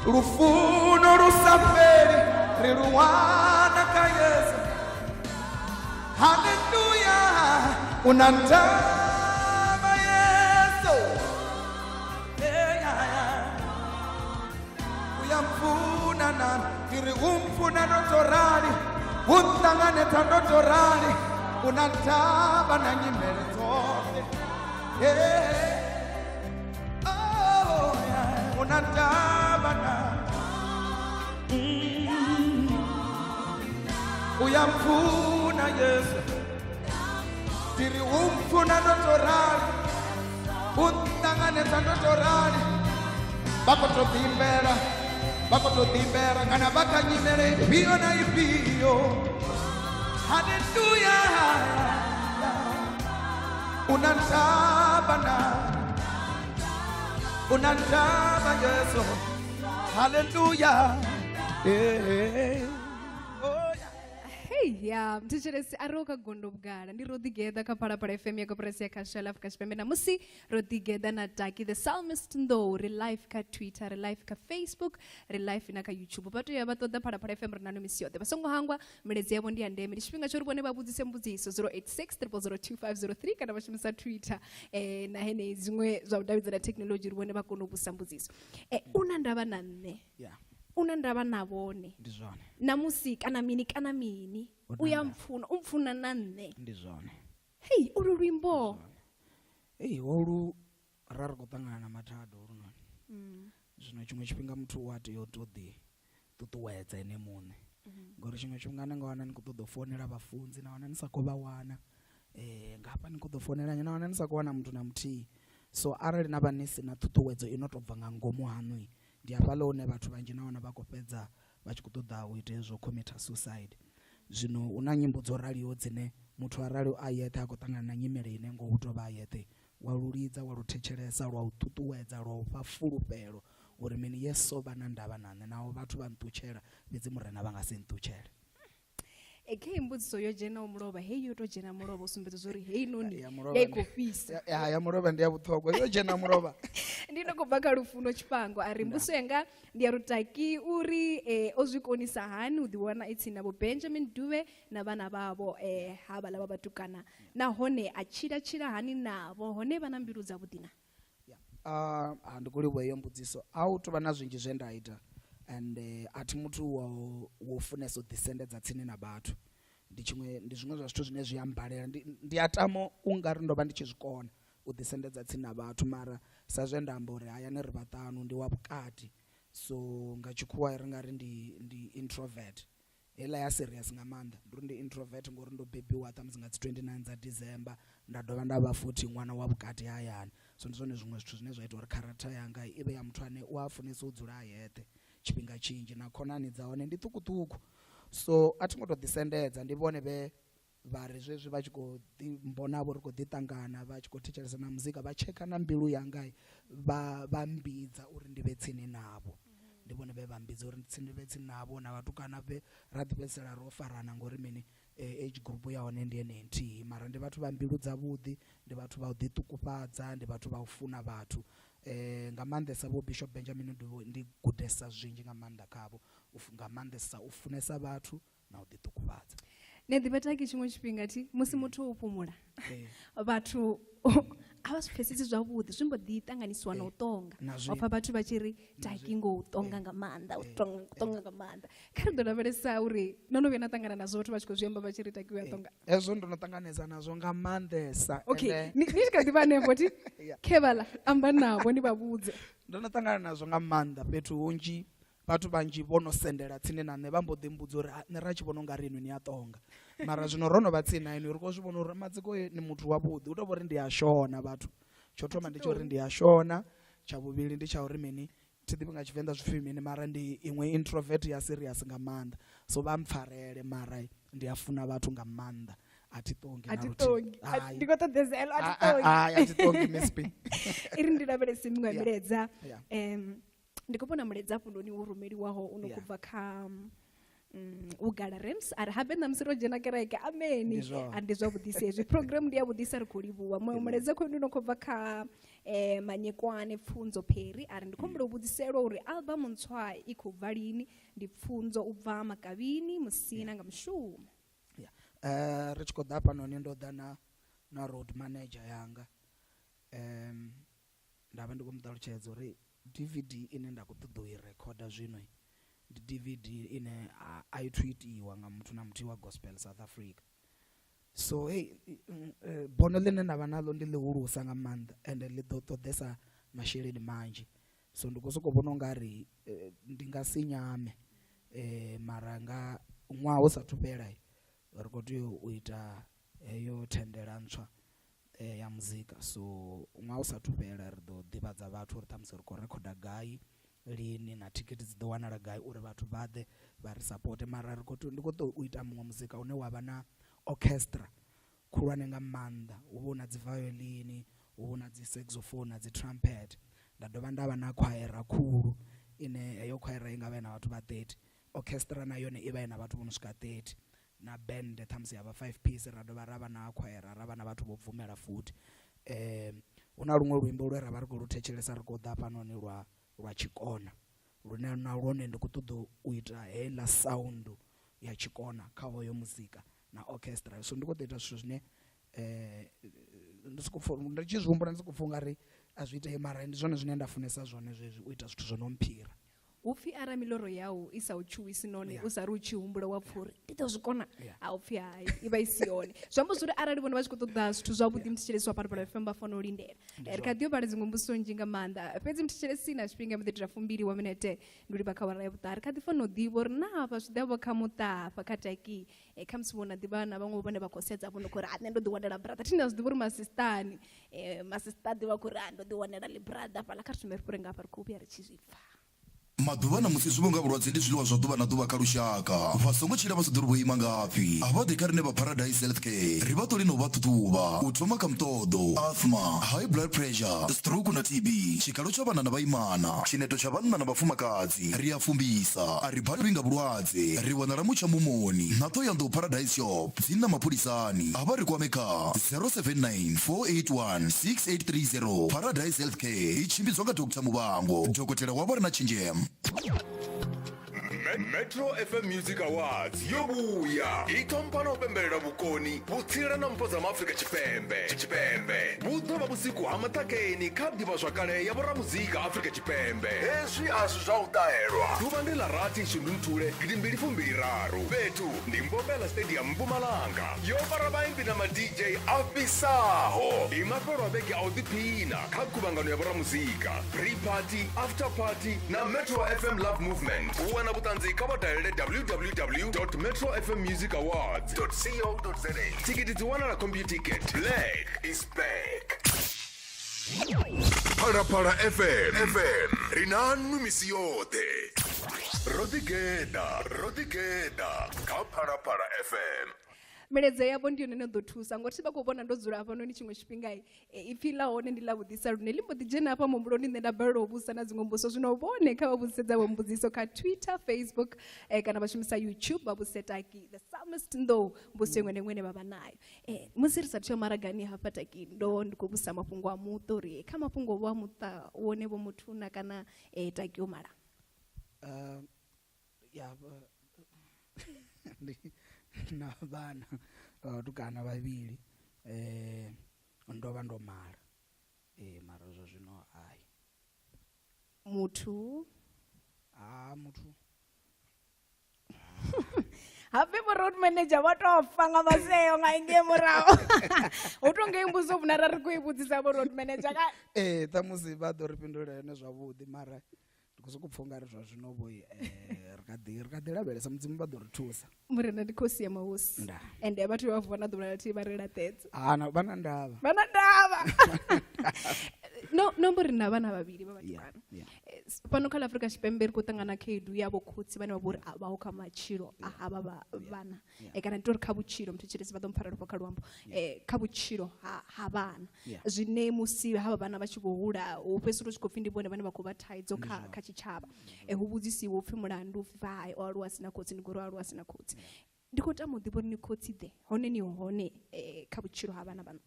rufuno rusaferi riruwana ka Yesu haleluya unandama Yesu uyamfuna na ndiri umfuna notorari untangane tandotorari unandaba na nyimele zote unandaba na uyamfuna Yesu ndiri umfuna notorari untangane tandotorari bakotodimbera kana bakanyimele impio na impio haleluya unandaba Yesu haleluya ya mticheresi aroka gondo bgara ndi Rodigeda kapara para FM ya kopresi ya kashala kashpembe na musi Rodigeda na Takie the Psalmist Ndou re live ka Twitter re live ka Facebook re live na ka YouTube pato ya batoda para FM renano misiote basongo hangwa mlezi yabo ndi andeme ndishipinga chori bone babuzise mbuziso 086 kana bashimisa Twitter na hene zimwe za udawiza na technology rubone bakono busambuziso unandaba nanne unandaba nabone ndizone na musika na mini umfuna nanne ndizone hey ururwimbo olu rari kutangana na mathado runoni zvino chimwe chipinga muthu wati yotodi tutuwedza ene mune ngori chimwe chipinga nanga wana nikutodofonera vafunzi na wana nisakova wana ngapa nikutofonera nyana wana nisakuwana muthu na mthi so arali na vanisi na tutuwedzo inotobva nga ngomu hanui ndi apalo one vathu vanji naona vakopedza vachikutoda uite zvo commit suicide zvino una nyimbo dzo raliwo dzine muthu arali ayete akutangana na nyimele ine ngo utova ayete walulidza waluthetshelesa lwa ututuwedza lwa upa fulufhelo uri mini yeso vana ndava nane nawo vathu vantuchela fhedzi murena va nga si ntuchele eke mbudziso yo jena umuloba hey yo to jena muloba usumbedza zori hey noni yaikofisa ya muloba ndi ya buthogwa yo jena muloba ndino kubaka lufuno chipango ari mbuso yanga ndi yarutaki uri ozwikonisa hani udiwana itsina bo Benjamin Dube na bana babo haba laba batukana na hone achira hani nabo hone bana mbiru za budina andikuli weyo mbudziso auto bana zwinji zvendaita and ati muthu wo funeso descendants tsini na bathu ndi zwiṅwe zwa zwithu zwine zwi ambalela ndi atamo ungari ndo vha ndi tshi zwikona u ḓisendedza tsini na vhathu mara sa zwe nda amba uri hayani ri vhaṱanu ndi wa vhukati so nga tshikhuwa ri nga ri ndi introvert hela ya serious nga maanḓa ndi uri ndi introvert ngori ndo bebiwa ṱhamusi nga dzi 29 dza December nda dovha nda vha futhi ṅwana wa vhukati hayani so ndi zwone zwiṅwe zwithu zwine zwa ita uri character yanga i vhe ya muthu ane u a funesa u dzula a yeṱhe tshifhinga tshinzhi na khonani dza hone ndi ṱukuṱuku so a thi ngo tou ḓisendedza ndi vhone vhe vha ri zwezwi vha tshi khou mbonavho ri khou ḓiṱangana vha tshi khou thetshelesa na muzika vha tsheka na mbilu yanga vha mbidza uri ndi vhe tsini navho ndi vhone vhe vha mbidza uri ndi vhe tsini navho na vhatukana vhe ra ḓifhedzisela ro farana ngori mini age group ya hone ndi ene nthihi mara ndi vhathu vha mbilu dzavhuḓi ndi vhathu vha u ḓiṱukufhadza ndi vhathu vha u funa vhathu nga maanḓesa vho Bishop Benjamin ndi gudesa zwinzhi nga maanḓa khavho nga maanḓesa u funesa vhathu na u ḓiṱukufhadza ne ḓivha Taki tshiṅwe tshifhinga thi musi muthu o fhumula vhathu a vha zwi pfhesesi zwavhuḓi zwi mbo ḓi ṱanganisiwa na u ṱonga wapfa vhathu vha tshi ri Taki ngo u ṱonga nga maanḓa u ṱonga nga maanḓa kha ri ḓo lavhelesa uri no no vhuya na ṱangana nazwo vhathu vha tshi khou zwi amba vha tshi ri Taki u ya ṱonga hezwo ndo no ṱanganesa nazwo nga maanḓesa okay ni tshi kha ḓivha hanefho ti khevala amba navho ni vha vhudze ndo no ṱangana nazwo nga maanḓa fhethu hunzhi vhathu vhanzhi vho no sendela tsini na nṋe vha mbo ḓi mbudza uri nṋe ra tshi vhona u nga ri inwi ni a ṱonga mara zwino ro no vha tsini na inwi ri khou zwi vhona uri Madziko ni muthu wavhuḓi u tou vha uri ndi a shona vhathu tsho thoma ndi tsha uri ndi a shona tsha vhuvhili ndi tsha uri mini thi ḓivhi nga Tshivenḓa zwipfi mini mara ndi iṅwe introvert ya serious nga maanḓa so vha mpfarele mara ndi a funa vhathu nga maanḓa a thi ṱongi ndi khou ṱoḓezela a thi ṱongi Miss P iri ndi lavhelese miṅwe miledza ndi khou vhona muledza hafhunoni wo rumeliwaho u no khou bva kha ugala Rams ari habe na musi ro dzhena kereke ameni ndi zwavhuḓisa hezwi program ndi ya vhuḓisa ri khou livhuwa muledza khou ndi no khou bva kha Manyekwane Pfunzo Phiri ari ndi khou mbula u vhudziselwa uri album ntswa i khou bva lini ndi Pfunzo u bva Makavini Musina nga Mushumo ri tshi khou ḓa hafhanoni ndo ḓa na road manager yanga nda vha ndi khou mu ṱalutshedza uri DVD ine nda khou ṱoḓa u i rekhoda zwino ndi DVD ine a i thu itiwa nga muthu na muthihi wa gospel South Africa so bono ḽine nda vha naḽo ndi ḽihulusa nga maanḓa ende ḽi ḓo ṱoḓesa masheleni manzhi so ndi khou sokou vhona u nga ri ndi nga si nyame mara nga ṅwaha u sathu fhela ri khou tea u ita heyo thendela ntswa ya muzika so ṅwaha u sathu fhela ri ḓo ḓivhadza vhathu uri ṱhamusi ri khou rekhoda gai lini na thikhithi dzi ḓo wanala gai uri vhathu vha ḓe vha ri sapote mara ndi khou ṱoḓa u ita muṅwe muzika une wa vha na orchestra khulwane nga maanḓa hu vha hu na dzi violin hu vha na dzi saxophone na dzi trumpet nda dovha nda vha na khwaera khulu ine heyo khwaera i nga vha na vhathu vha 30 orchestra na yone i vha na vhathu vho no swika 30 na band ṱhamusi ya vha 5 piece ra dovha ra vha na khwaera ra vha na vhathu vho bvumela futhi hu na luṅwe luimbo lwe ra vha ri khou lu thetshelesa ri khou ḓa hafhanoni lwa tshikona lune na lwone ndi khou ṱoḓa u ita heiḽa sound ya tshikona kha hoyo muzika na orchestra so ndi khou ḓo ita zwithu zwine ndi tshi zwi humbula ndi sokou pfha u nga ri a zwi itei mara ndi zwone zwine nda funesa zwone zwezwi u ita zwittu zwo no mphira upfi ara miloro yau i sa u tshuwisi none u sa ri u tshi humbula wa pfha uri ndi ḓo zwikona a u pfhi hayi i vha i si yone zwi amba zwori arali vhone vha tshi khou ṱoḓa zwithu zwavhuḓi mthetshelesi wa Parapara FM vha fanela u lindela ri kha ḓi yo vhala dziṅwe mbudziso nnzhi nga maanḓa fhedzi mthetshelesi na tshifhinga mbo ḓi tira 2 wa minete ndi uri vha kha wara ya vhuṱari kha ḓi fanela u ḓivha uri na hafha zwi ḓavho kha muṱafa kha Taki kha musi vhona ḓivha na vhaṅwe vhone vha khou sedza vho no khou ri nṋe ndo ḓi wanela brother thina zwi ḓivha uri masistani masista ḓivha khou ri ndo ḓi wanela li brother fhaḽa kha ri thome ri fhuri nga hafha ri khou vhuya ri tshi zwi pfha maḓuvha na musi zwi vho nga vhulwadze ndi zwiḽiwa zwa ḓuvha na ḓuvha kha lushaka vha songo tshila vha sa ḓori vho ima ngafhi a vha ḓi kha rine vha Paradise Healthcare ri vha ṱoli na u vha ṱuṱuvha u thoma kha muṱoḓo asthma high blood pressure stroke na TB tshikalo tsha vhana na vhaimana tshineto tsha vhanna na vhafumakadzi ri a fumbisa a ri bhalwi nga vhulwadze ri wanala mutsha mumoni na Thohoyandou Paradise Shop tsini na mapholisani a vha ri kwame kha 079 481 6830 Paradise Healthcare i tshimbidzwa nga Dr. Muvhango dokotela wa vha ri na tshenzhemo Metro FM Music Awards yobuya itompana opembelela bukoni butsira na mpho za Afrika Chipembe budo busiku amatakeni khadi bazwakale ya bora muzika Afrika Chipembe ezwi azwa utaherwa tubandela rati shundunthule gidimbili fumbiraru betu ndi Mbombela Stadium Mpumalanga yobara baimbi na ma DJ afisaho imapero abeke audipina khakubangano ya bora muzika pre-party after party na Metro FM Love Movement wana butanzika badalele www.metrofmmusicawards.co.za tikiti ziwana na computer ticket Black is back Para FM rinanu misiyote Rodigeda kapara FM Meleze yabo ndiyo nene ḓo thusa ngori tiba khou vhona ndo dzula hafha noni tshiṅwe tshifhinga ipfi ḽa hone ndi ḽa vhuḓisa lune limbo ḓi dzhena hafha muhumbuloni nṋe nda balelwa u vhusa na dziṅwe mbudziso zwino vhone kha vha vhudzisedza vho mbudziso kha Twitter, Facebook kana vha shumisa YouTube vha vhuse Takie the Psalmist Ndou mbudziso iṅwe na iṅwe vha vha nayo musi ri sathu ya maragani hafha Takie Ndou ndi khou vhusa mafhungo a muṱa uri kha mafhungo vho a muṱa wone vho muthuna kana Takie o mala ya na vhana tukana vhavhili ndovha ndo mala mara zwo zwino hai muthu hape road manager wa to fanga maseo nga inge murao u to nge imbuzo vuna ra ri ku ibudzisa bo road manager ka tamusi vha ḓo ri fhindula ene zwavhuḓi mara ndikusoku pfunga ri zwa zwino vho ri kha ḓi lavhelesa mudzimu vha ḓo ri thusa murena ndi khosi ya mahosi ende vhathu vha vona ḓuvha ḽa thiba ri laṱedza vha na ndavha no mbori na vhana vhavhili vha vhatukana fhano kha Afrika Tshipembe ri khou ṱangana khaedu yavho khotsi vhane vha vhori a vhaho kha matshilo a havha vhana kana ndi tori kha vhutshilo muthu tshirisi vha ḓo mpfara lufha kha luambo kha vhutshilo ha vhana zwine musi havha vhana vha tshi vho hula u fhedzisela u tshi khou pfhi ndi vhone vhane vha khou vha thaidzo kha tshitshavha hu vhudzisiwa upfhi mulandu upfhi hai o aluwa sina khotsi ndi gori o aluwa sina khotsi ndi khou tama u ḓivha uri ni khotsi ḓe hone ni hone kha vhutshilo ha vhana vhana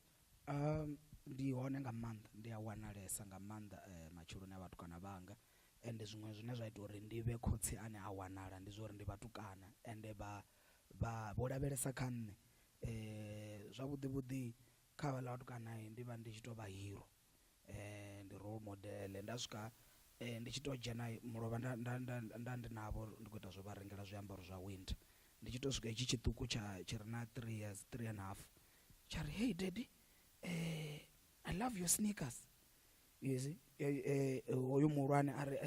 ndi hone nga maanḓa ndi a wanalesa nga maanḓa matshiloni a vhatukana vhanga ende zwiṅwe zwine zwa ita uri ndi vhe khotsi ane a wanala ndi zwo ri ndi vhatukana ende vho lavhelesa kha nne zwavhuḓi kha vhala vhatukana ndi vha ndi tshi tou vha hero ndi role model nda swika ndi tshi tou dzhena mulovha nda ndi navho ndi khou ita zwo vha rengela zwiambaro zwa winter ndi tshi tou swika itshi tshiṱuku tshi re na 3 years 3.5 tsha ri hey daddy I love your sneakers. You see, oyo muhulwane ari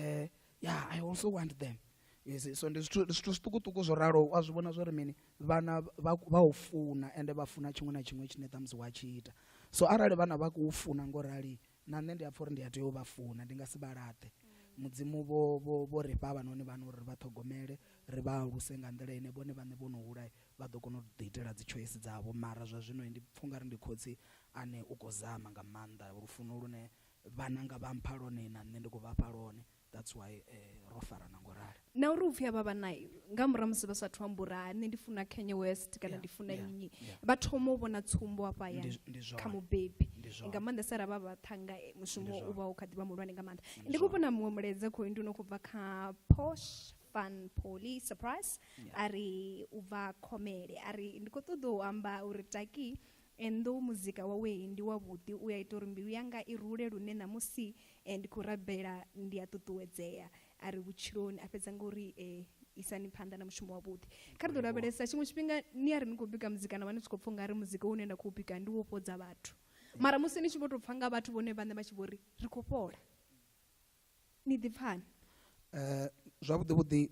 yeah, I also want them. You see, so ndi zwithu zwiṱukuṱuku zwo ralo a zwi vhona zwori mini vhana vha u funa ende vha funa tshiṅwe na tshiṅwe tshine ṱhamusi wa tshi ita so arali vhana vha khou funa ngo rali na nṋe ndi a pfha uri ndi a tea u vha funa ndi nga si vha laṱe mudzimu vho ri fha havhanoni vhana uri vha ṱhogomele ri vha aluse nga nḓila ine vhone vhaṋe vho no hula vha ḓo kona u ḓiitela dzi choice dzavho mara zwa zwino ndi pfha ungari ndi khotsi ane u khou zama nga maanḓa lufuno lune vhana nga vha mpha lone na nṋe ndi khou vha fha lone that's why ro farana ngo rali na uri upfhi avha vhana nga murahu musi vha sathu ambura nṋe ndi funa Kanye West kana ndi funa nnyi vha thoma u vhona tsumbo hafha ya kha mubebi nga maanḓa sa ravha vhathanga mushumo u vha u kha ḓivha muhulwane nga maanḓa ndi khou vhona muṅwe muledza khou ndi no khou bva kha Posh Fun Police Surprise ari u bva Khomele ari ndi khou ṱoḓa u amba uri Takie Ndou muzika wawe ndi wavhuḓi u ya ita uri mbilu yanga i rule lune na musi ndi khou rabela ndi a ṱuṱuwedzea ari vhutshiloni a fhedza ngori isani phanḓa na mushumo wavhuḓi kha ri ḓo lavhelesa tshiṅwe tshifhinga ni ari ni khou bika muzika na vhane tshi khou pfha ungari muzika une nda khou bika ndi wo fhodza vhathu mara musi ni tshi vho tou pfha nga vhathu vhone vhaṋe vha tshi vho ri ri khou fhola ni ḓipfhani zwavhuḓi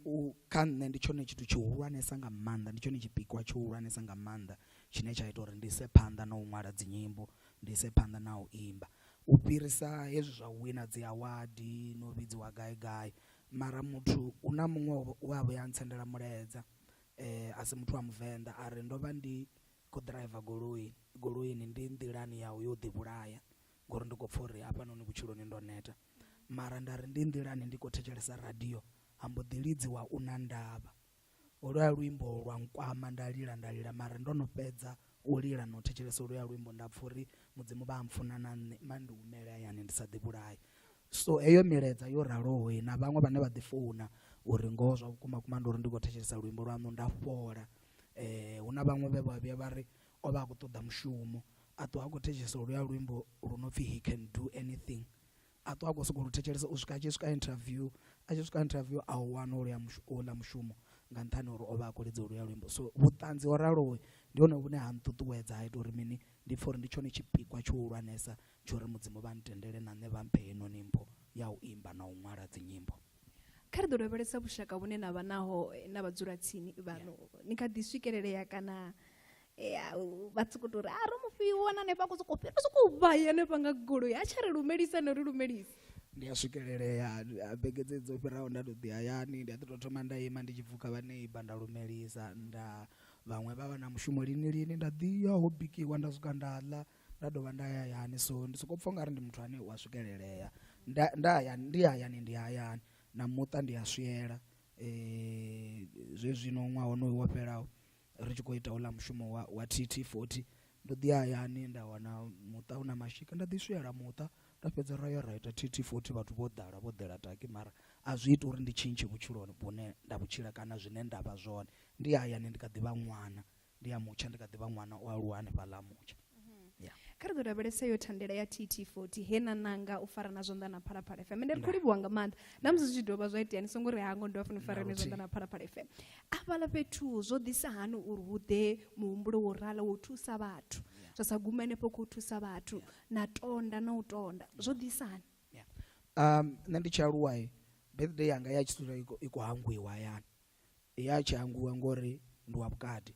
kha nṋe ndi tshone tshithu tshihulwanesa nga maanḓa ndi tshone tshipikwa tshihulwanesa nga maanḓa tshine tsha ita uri ndi se phanḓa na u ṅwala dzinyimbo ndi se phanḓa na u imba u fhirisa hezwi zwa u wina dzi award no vhidziwa gai mara muthu una muṅwe wa vho ya ntsendela muledza a si muthu wa muvenḓa a ri ndo vha ndi khou driver goloini ndi nḓilani ya u yo ḓivhulaya ngori ndi khou pfha uri hafhanoni vhutshiloni ndo neta mara nda ri ndi nḓilani ndi khou thetshelesa radio ambo ḓi lidziwa u na ndavha olwa luimbo lwa nkwama nda lila mara ndo no fhedza u lila no thetshelesa olwa luimbo nda pfha uri mudzimu vha amfuna na nṋe mandi umela yani ndi sa ḓivhulaye so eyo miledza yo raloho na vhaṅwe vhane vha ḓifuna uri ngoho zwa vhukuma kuma ndi uri ndi khou thetshelesa luimbo lwaṋu nda fhola. Huna vhaṅwe vhe vha vhuya vha ri o vha a khou ṱoḓa mushumo a ṱuwa a khou thetshelesa luya luimbo lu no pfhi he can do anything, a ṱuwa a khou sokou lu thetshelesa u swika a tshi swika interview a u wana uḽa mushumo nga nṱhani uri o vha a khou lidza luya luimbo. So vhuṱanzi ho ralowe ndi hone vhune ha nṱuṱuwedza ha ita uri mini ndi pfha uri ndi tshone tshipikwa tshihulwanesa tsho uri mudzimu vha ntendele na nṋe vha mphe henoni mpho ya u imba na u ṅwala dzinyimbo. kha ri ḓo lavhelesa vhushaka vhune na vha naho na vhadzulatsini vhano ni kha ḓi swikelelea kana vha sokou tou ri ro mufhiwa wana hanefha a khou sokou fhira sokou vhaya hanefha nga goloi a tsha ri lumelisa no ri lumelisa? Ndi a swikelelea bege dzedzi dzo fhiraho nda tou ḓi hayani ndi a ḓi tou thoma nda ima ndi tshi pfhuka vhaneiba nda lumelisa vhaṅwe vha vha na mushumo lini nda ḓi ya ho bikiwa nda swika nda ḽa nda dovha nda ya hayani. So ndi sokou pfha ungari ndi muthu ane u a swikelelea ndi hayani na muṱa ndi a swiela. Zwezwino ṅwaha honoyu wo fhelaho ri tshi khou ita uḽa mushumo wa TT40 ndo ḓi hayani nda wana muṱa una mashika nda ḓi swiela muṱa nda fhedza ra ita TT40 vhathu vho ḓela taki mara a zwi iti uri ndi tshintshe vhutshiloni vhune nda vhutshila kana zwine nda vha zwone. Ndi hayani ndi kha ḓi vha ṅwana ndi ya mutsha ndi kha ḓi vha ṅwana o aluwa hanefhaḽa mutsha. kha ri ḓo lavhelesa yo thandela ya TT40 he na nanga u fara na zwanḓa na Phalaphala FM ende ri khou livhuwa nga maanḓa na musi zwi tshi dovha zwa itea ni songo ri hango ndo funa u fara zwanḓa na Phalaphala FM. Afhaḽa fhethu zwo ḓisa hani uri hu ḓe muhumbulo wo rala wo thusa vhathu zwa sa gume hanefho khou thusa vhathu na tonda na u tonda zwo ḓisa hani? Nṋe ndi tshi aluwa birthday yanga ya tshi dzula i khou hangiwa hayani, ya tshi hangiwa ngori ndi wa vhukati,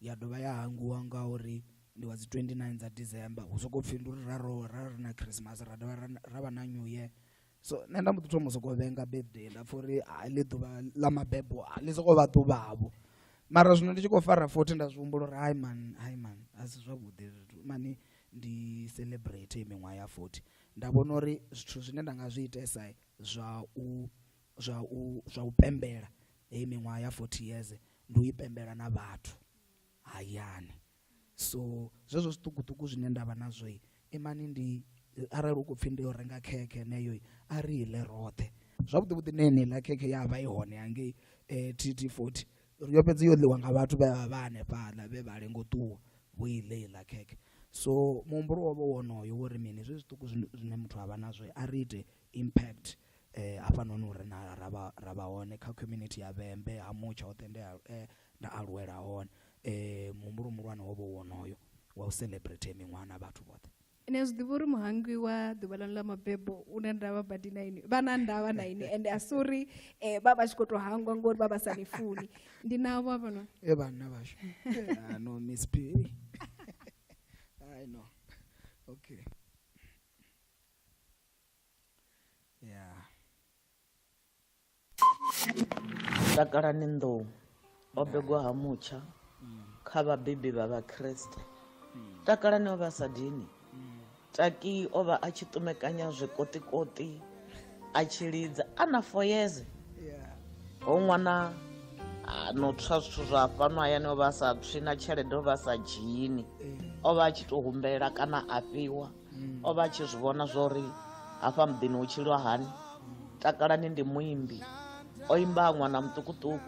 ya dovha ya hangiwa ngauri ndi wa dzi 29 dza December hu sokou pfhi ndi uri ra ri na Christmas ra dovha ra vha na New Year. So nṋe nda mbo ḓi thoma sokou vhenga birthday nda pfha uri ḽi ḓuvha ḽa mabebo ḽi sokou vha ḓuvhavho mara zwino ndi tshi khou fara 40 nda zwi humbula uri hai man a si zwavhuḓi zwithu mani ndi celebrate miṅwaha ya 40. Nda vhona uri zwithu zwine nda nga zwi itesa zwa u pembela heyi miṅwaha ya 40 years ndi u i pembela na vhathu hayani. So zwezwo zwiṱukuṱuku zwine ndavha nazwo imani ndi arali u khou pfhi ndi yo renga khekhe neyo a ri ile roṱhe zwavhuḓi nene ḽa khekhe ya vha i hone hangei TT40 yo fhedza yo ḽiwa nga vhathu vhe vha hanefhaḽa vhe vha lengo ṱuwa vho ile ḽa khekhe. So muhumbulo wo vha wonoyo wori mini zwe zwiṱuku zwine muthu avha nazwo a ri ite impact hafhanoni uri na ra vha hone kha community ya Vhembe ha mutsha hoṱhe nda aluwela hone. Muhumbulo muhulwane wo vha wonoyo wa u celebrate miṅwaha na vhathu vhoṱhe. Ine zwi ḓivha uri muhangi wa ḓuvha ḽanu ḽa mabebo una ndavha badi na ini vha na ndavha na ini ende a si uri vha vha tshi khou tou hangwa ngori vha vha sa ni funi ndi navho hafhanoni vhanna vashu no Miss P I know okay yeah. Takalani Ndou o begwa ha mutsha kha vhabebi vha vhakreste. Takalani o vha sa dini. Taki o vha a tshi ṱumekanya zwikotikoti a tshi lidza a na 4 years. Ho ṅwana no tswa zwithu zwa fhano hayani o vha sa tswi na tshelede o vha sa dzhini o vha a tshi tou humbela kana a fhiwa o vha a tshi zwi vhona zwori hafha muḓini hu tshilwa hani. Takalani ndi muimbi o imba ṅwana muṱukuṱuku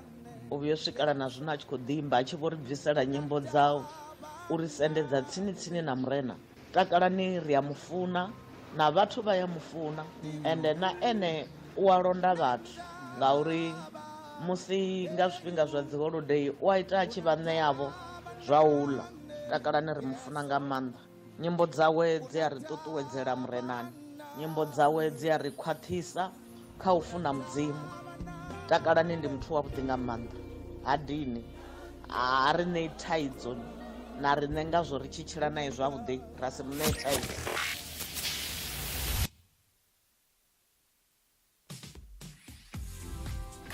u vhuya u swikela na zwino a tshi khou ḓimba a tshi vho ri bvisela nyimbo dzawe uri sendedza tsini na murena. Takalani ri a mufuna na vhathu vha ya mufuna ende na ene u a londa vhathu ngauri musi nga zwifhinga zwa dzi holiday u a ita a tshi vha ṋeavho zwa u ḽa. Takalani ri mufuna nga maanḓa, nyimbo dzawe dzi a ri ṱuṱuwedzela murenani, nyimbo dzawe dzi a ri khwaṱhisa kha u funa mudzimu. Takalani ndi muthu wavhuḓi nga maanḓa ha dini a ri ṋei thaidzo na riṋe ngazwo ri tshi tshila naye zwavhuḓi ra si muṋee thaidzo.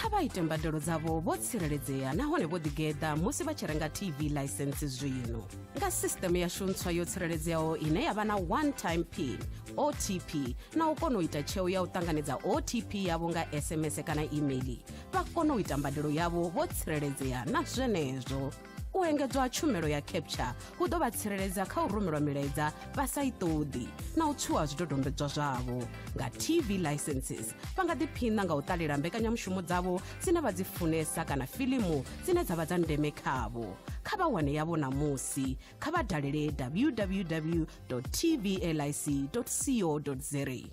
kha vha ite mbadelo dzavho vho tsireledzea nahone vho ḓigeḓa musi vha tshi renga TV license zwino nga sisteme yashu ntswa yo tsireledzeaho ine ya vha na one time pin OTP na u kona u ita tsheo ya u ṱanganedza OTP yavho nga SMS kana email vha kona u ita mbadelo yavho vho tsireledzea na zwenezwo. u engedzwa ha tshumelo ya capture hu ḓo vha tsireledza kha u rumelwa milaedza vha sa i ṱoḓi na u tshuwa zwidodombedzwa zwavho nga TV licenses vha nga ḓiphina nga u ṱalela mbekanyamushumo dzavho dzine vha dzi funesa kana filimu dzine dza vha dza ndeme khavho kha vha wane yavho namusi kha vha dalele www.tvlic.co.za.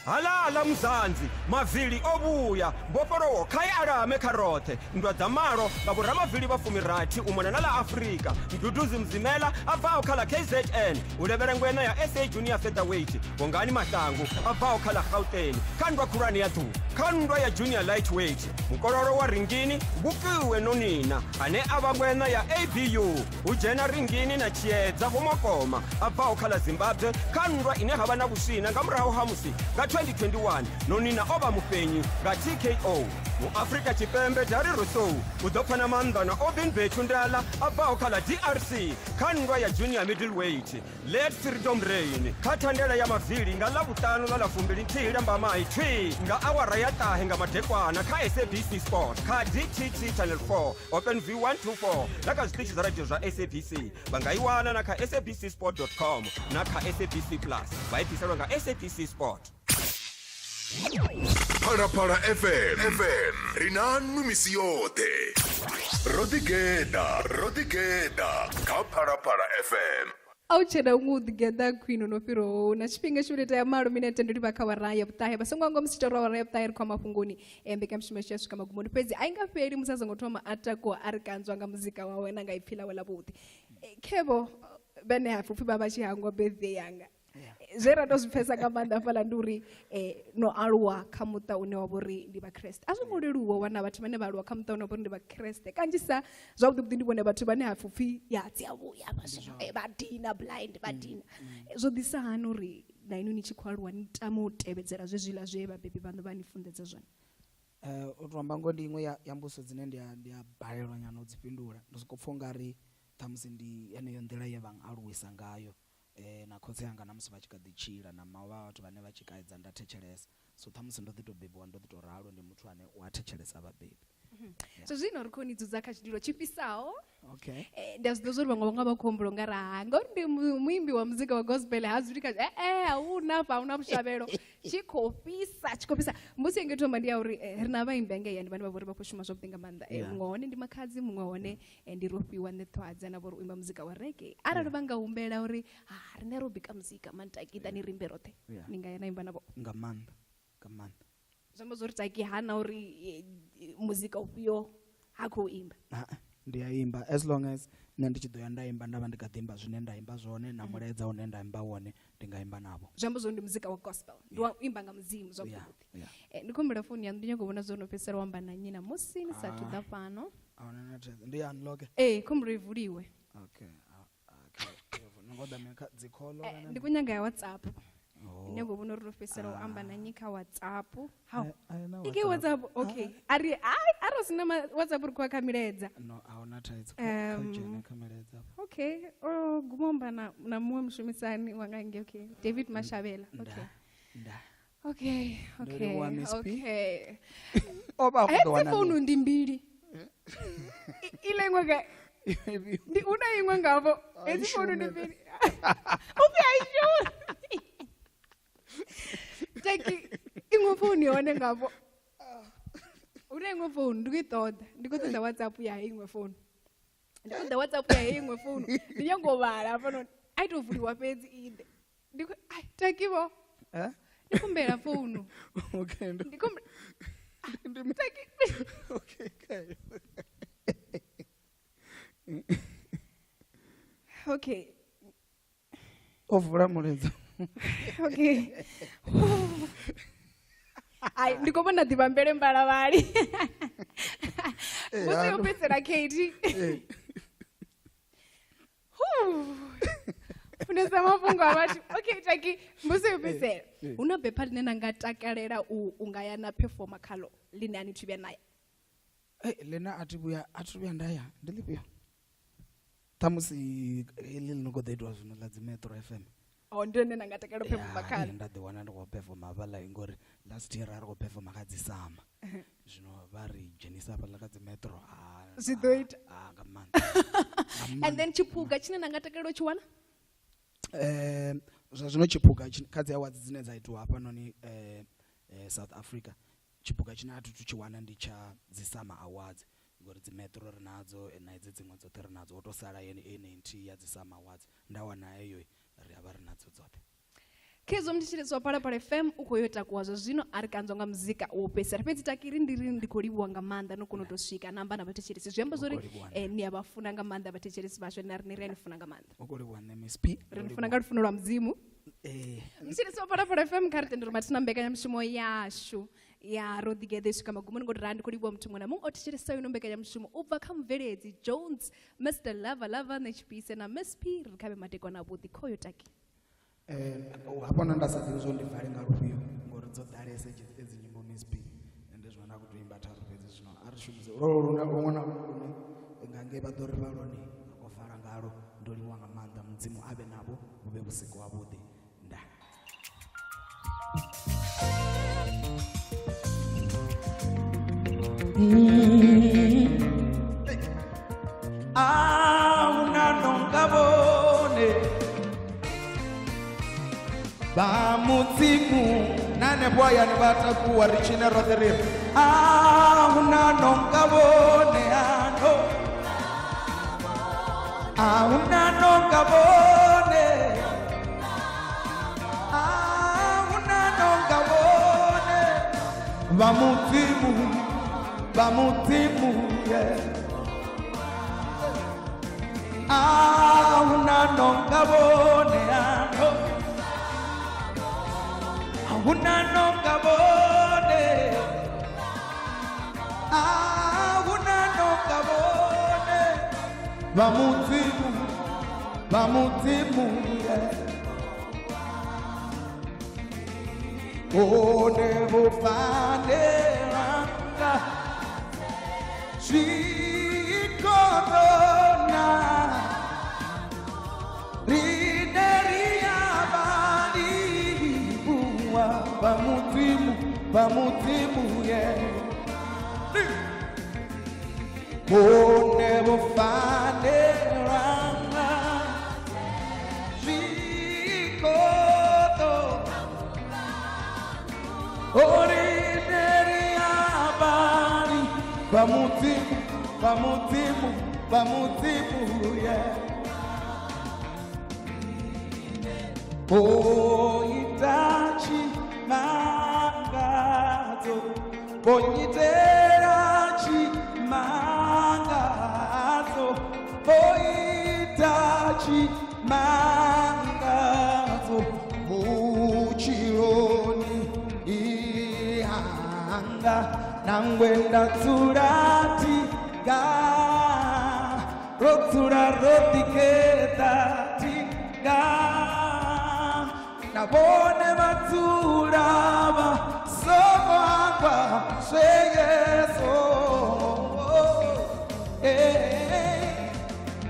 halala mzanzi mavili obuya mbofolowo khai alame kharothe ndwa dza malo nga vhoramavili vha fumirathi u mona na la afrika mduduzi mzimela a bvaho kha la KZN u levhela ngwena ya SA Junior Featherweight bongani mahlangu a bvaho kha la Gauteng kha ndwa khulwane ya ḓu kha ndwa ya Junior Lightweight mukololo wa ringini bukiwe nonina ane a vha ngwena ya ABU u dzhena ringini na Chiedza Vhomakoma a bvaho kha la Zimbabwe kha ndwa ine ha vha na vhusina nga murahu ha musi nga 2021 nonina o vha mufhenyi nga TKO mu Afrika Tshipembe Dari Rousseau u ḓo pfana maanḓa na Obin Bethundala a bvaho kha la DRC kha ndwa ya Junior Middleweight Let Freedom Reign kha thandela ya mavili nga ḽavhuṱanu ḽa ḽa 12 Lambamai thwi nga awara ya ṱahe nga madekwana kha SABC Sport kha DTT Channel 4 Open View 124 na kha zwiṱitshi zwa radio zwa SABC vha nga i wana na kha sabcsport.com na kha SABC Plus vha i bviselwa nga SABC Sport. Phalaphala FM rinanu misi yote Rodigeda kha Phalaphala FM. Aucheda Rodigeda Queen no Piro na chipinga shule ta maro minute ndi pa kawara ya butahe basonga ngo msitoro wa butahe kwa mafungoni mbeka mshimesha kama gumoni pezi ainga feri musaza ngotoma atako arikanzwa nga muzika wawe nanga iphila wela buti kebo bene hafupi baba chihangwa birthday yanga zera ndo zwipfesa nga maanḓa fhaḽa ndi uri no aluwa kha muṱa une wa vhori ndi vhakreste a zwo ngo leluwa wana vhathu vhane vha aluwa kha muṱa une wa vhori ndi vhakreste kanzhisa zwavhuḓi ndi vhone vhathu vhane ha pfupfi ya dzi avhuya vha dina blind vha dina zwo ḓisa hani uri na inu ni tshi khou aluwa ni tama u tevhedzela zwezwiḽa zwe vhabebi vhaṋu vha ni funḓedza zwone u tou amba ngo ndi iṅwe ya mbuso dzine ndi a balelwa nyana u dzi fhindula ndi sokou pfha ungari ṱhamusi ndi yeneyo nḓila ye vha aluwisa ngayo na khotsi yanga na musi vha tshi kha ḓi tshila na mawa vhathu vhane vha tshi kaidza nda thetshelesa so ṱhamusi ndo ḓi tou bebiwa ndo ḓi tou ralo ndi muthu ane u a thetshelesa vhabebi so zwino ri khou ni dzudza kha tshidilo tshifhisaho okay ndi a zwi ḓo zwo ri vhaṅwe vha nga vha khou humbula nga raha ngauri ndi muimbi wa muzika wa gospel ha dzuli kha ahuna pa ahuna vhushavhelo tshi khou fhisa musi enge thoma ndi ya uri ri na vhaimbi angeyani vhane vha vhori vha khou shuma zwavhuḓi nga maanḓa muṅwe hone ndi makhadzi muṅwe hone ndi rofhiwa nethwadza na vhori u imba muzika wa reggae arali vha nga humbela uri rine ro bika muzika mantakida ni rimbe roṱhe ni nga ya na imba navho nga maanḓa zwi amba zwo ri Taki hana uri muzika ufhio ha khou imba ndi a imba as long as nṋe ndi tshi ḓo ya nda imba nda vha ndi kha ḓi imba zwine nda imba zwone na mulaedza une nda imba wone ndi nga imba navho zwi amba zwo ndi muzika wa gospel ndi wa imba nga mudzimu zwavhuḓi ndi khou humbela founu yanu ndi nyago vhona zwo no fhedzisela u amba na nnyi na musi ni sathu ḓa fhano ndi unlock khombo ivuliwe ndi khou nyaga ya WhatsApp ndi nyago vhona uri ro fhedzisela u amba na nnyi kha WhatsApp ike WhatsApp okay ari sina WhatsApp ri khou kha milaedza no ahuna thaidzo kha milaedza okay gumomba na muṅwe mushumisani wanga nge okay David Mashavela okay oba wana phone ndi mbili ile ngwe ndi una ingwe ngavo ezi phone ndi mbili upi aisho Taki ingwe phone yone ngavo une ingwe phone ndikuṱoḓa WhatsApp ya ingwe phone ndikuṱoḓa WhatsApp ya ingwe phone ndi nyango vhala hafha ai to vuliwa fhedzi ide Takivo ndikumbela phone okay ndikumbela Taki okay ovula muledzo okay ai ndikubona ḓivhambele mbalavhali musi yo fhedzela Katie funesa mafhungo a vhathu okay Taki musi yo fhedzela huna bepha line na nga takalela u nga ya na performa khalo line ani thuvya naye lena a thi vhuya nda ya ndi ḽifhio ṱhamusi heḽi ḽi no khou ḓo itiwa zwino ḽa dzi Metro FM ndi ene na nga takalela u performa khalo nda ḓi wana ndi khou performa havhaḽa ngori last year a ri khou performa kha dzi Sama zvino vari dzhenisa hafhaḽa kha dzi metro Zwi ḓo ita. nga maanḓa And then chiphuga chine na nga takalela u tshi wana? zwa zwino tshiphuga kha dzi awards dzine dza itiwa hafhanoni South Africa, tshiphuga tshine a thu tshi wana ndi tsha dzi Summer Awards ngori dzi metro ri nadzo na idzi dziṅwe dzoṱhe ri nadzo, ho to sala yene nthihi ya dzi Summer Awards, nda wana heyo ri avha ri nadzo dzoṱhe. Khezwo mthetshelesi wa Phalaphala FM u khou yo takuwa zwa zwino a ri kanzwa nga muzika wo fhedzisela fhedzi takiri ndi khou livhuwa nga maanḓa no kona u tou swika namba na vhathetshelesi zwi amba zwori ni a vha funa nga maanḓa vhathetshelesi vhashu na ri a ni funa nga maanḓa. U khou livhuwa nṋe Miss P, ri ni funa nga lufuno lwa mudzimu. Mthetshelesi wa Phalaphala FM kha ri tende uri mathina mbekanyamushumo yashu ya Rodigeda swika magumoni ngori ndi khou livhuwa muthu muṅwe na muṅwe o thetshelesa ino mbekanyamushumo u bva kha mubveledzi Jones, Mr Lava Nechipise na Miss P ri khavhe madekwana avhuḓi kho yo taki. hafhona nda sa ḓivhi zwo ndi vale nga lufhio ngori dzo ḓalesa edzi nyimbo Miss P, ende zwino nda khou tou imba tharu fhedzi, zwino a ri shumise luṅwe na luṅwe nga ngei vha ḓo ri vha lone ro fara ngalo. Ndo livhuwa nga maanḓa, mudzimu a vhe navho, hu vhe vhusiku havhuḓi. Nda unanongabone bamutsimu nane bwayani batakuwa richine rotherir unanongabone ano unanongabone unanongabone bamutsimu yeah. Unanongabone ano unanongabone unanongabone bamutsimu yeah. One bufanelanga Shikorona Rineria bali buwa bamutimu yeah. One bufanelanga Shikorona Rineria bali bamutimu yeah. Itachi mangazo Itachi mangazo Itachi mangazo Muchironi ihanga Nangwenda turati ga Rotura Rodigeda tiga Nabone maturaba Somo agua Sheyeso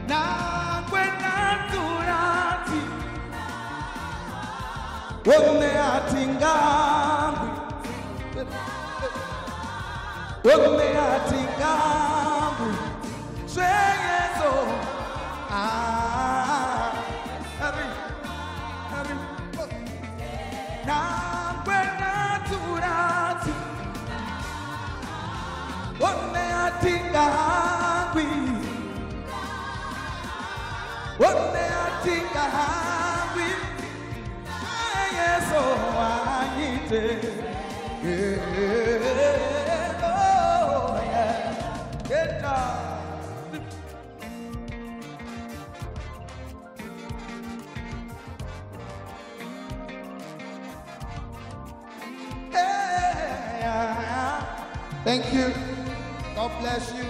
Nangwenda turati Wone atingambi Wone atingambi Sheyeso Nangwena turati One atinga hangwi One atinga hangwi Yeso anyite Oh yeah Get down. Thank you. God bless you.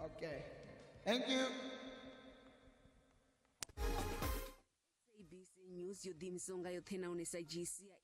Okay. Thank you. ABC news yo ḓiimisaho ngayo ṱhe nahone sa jisia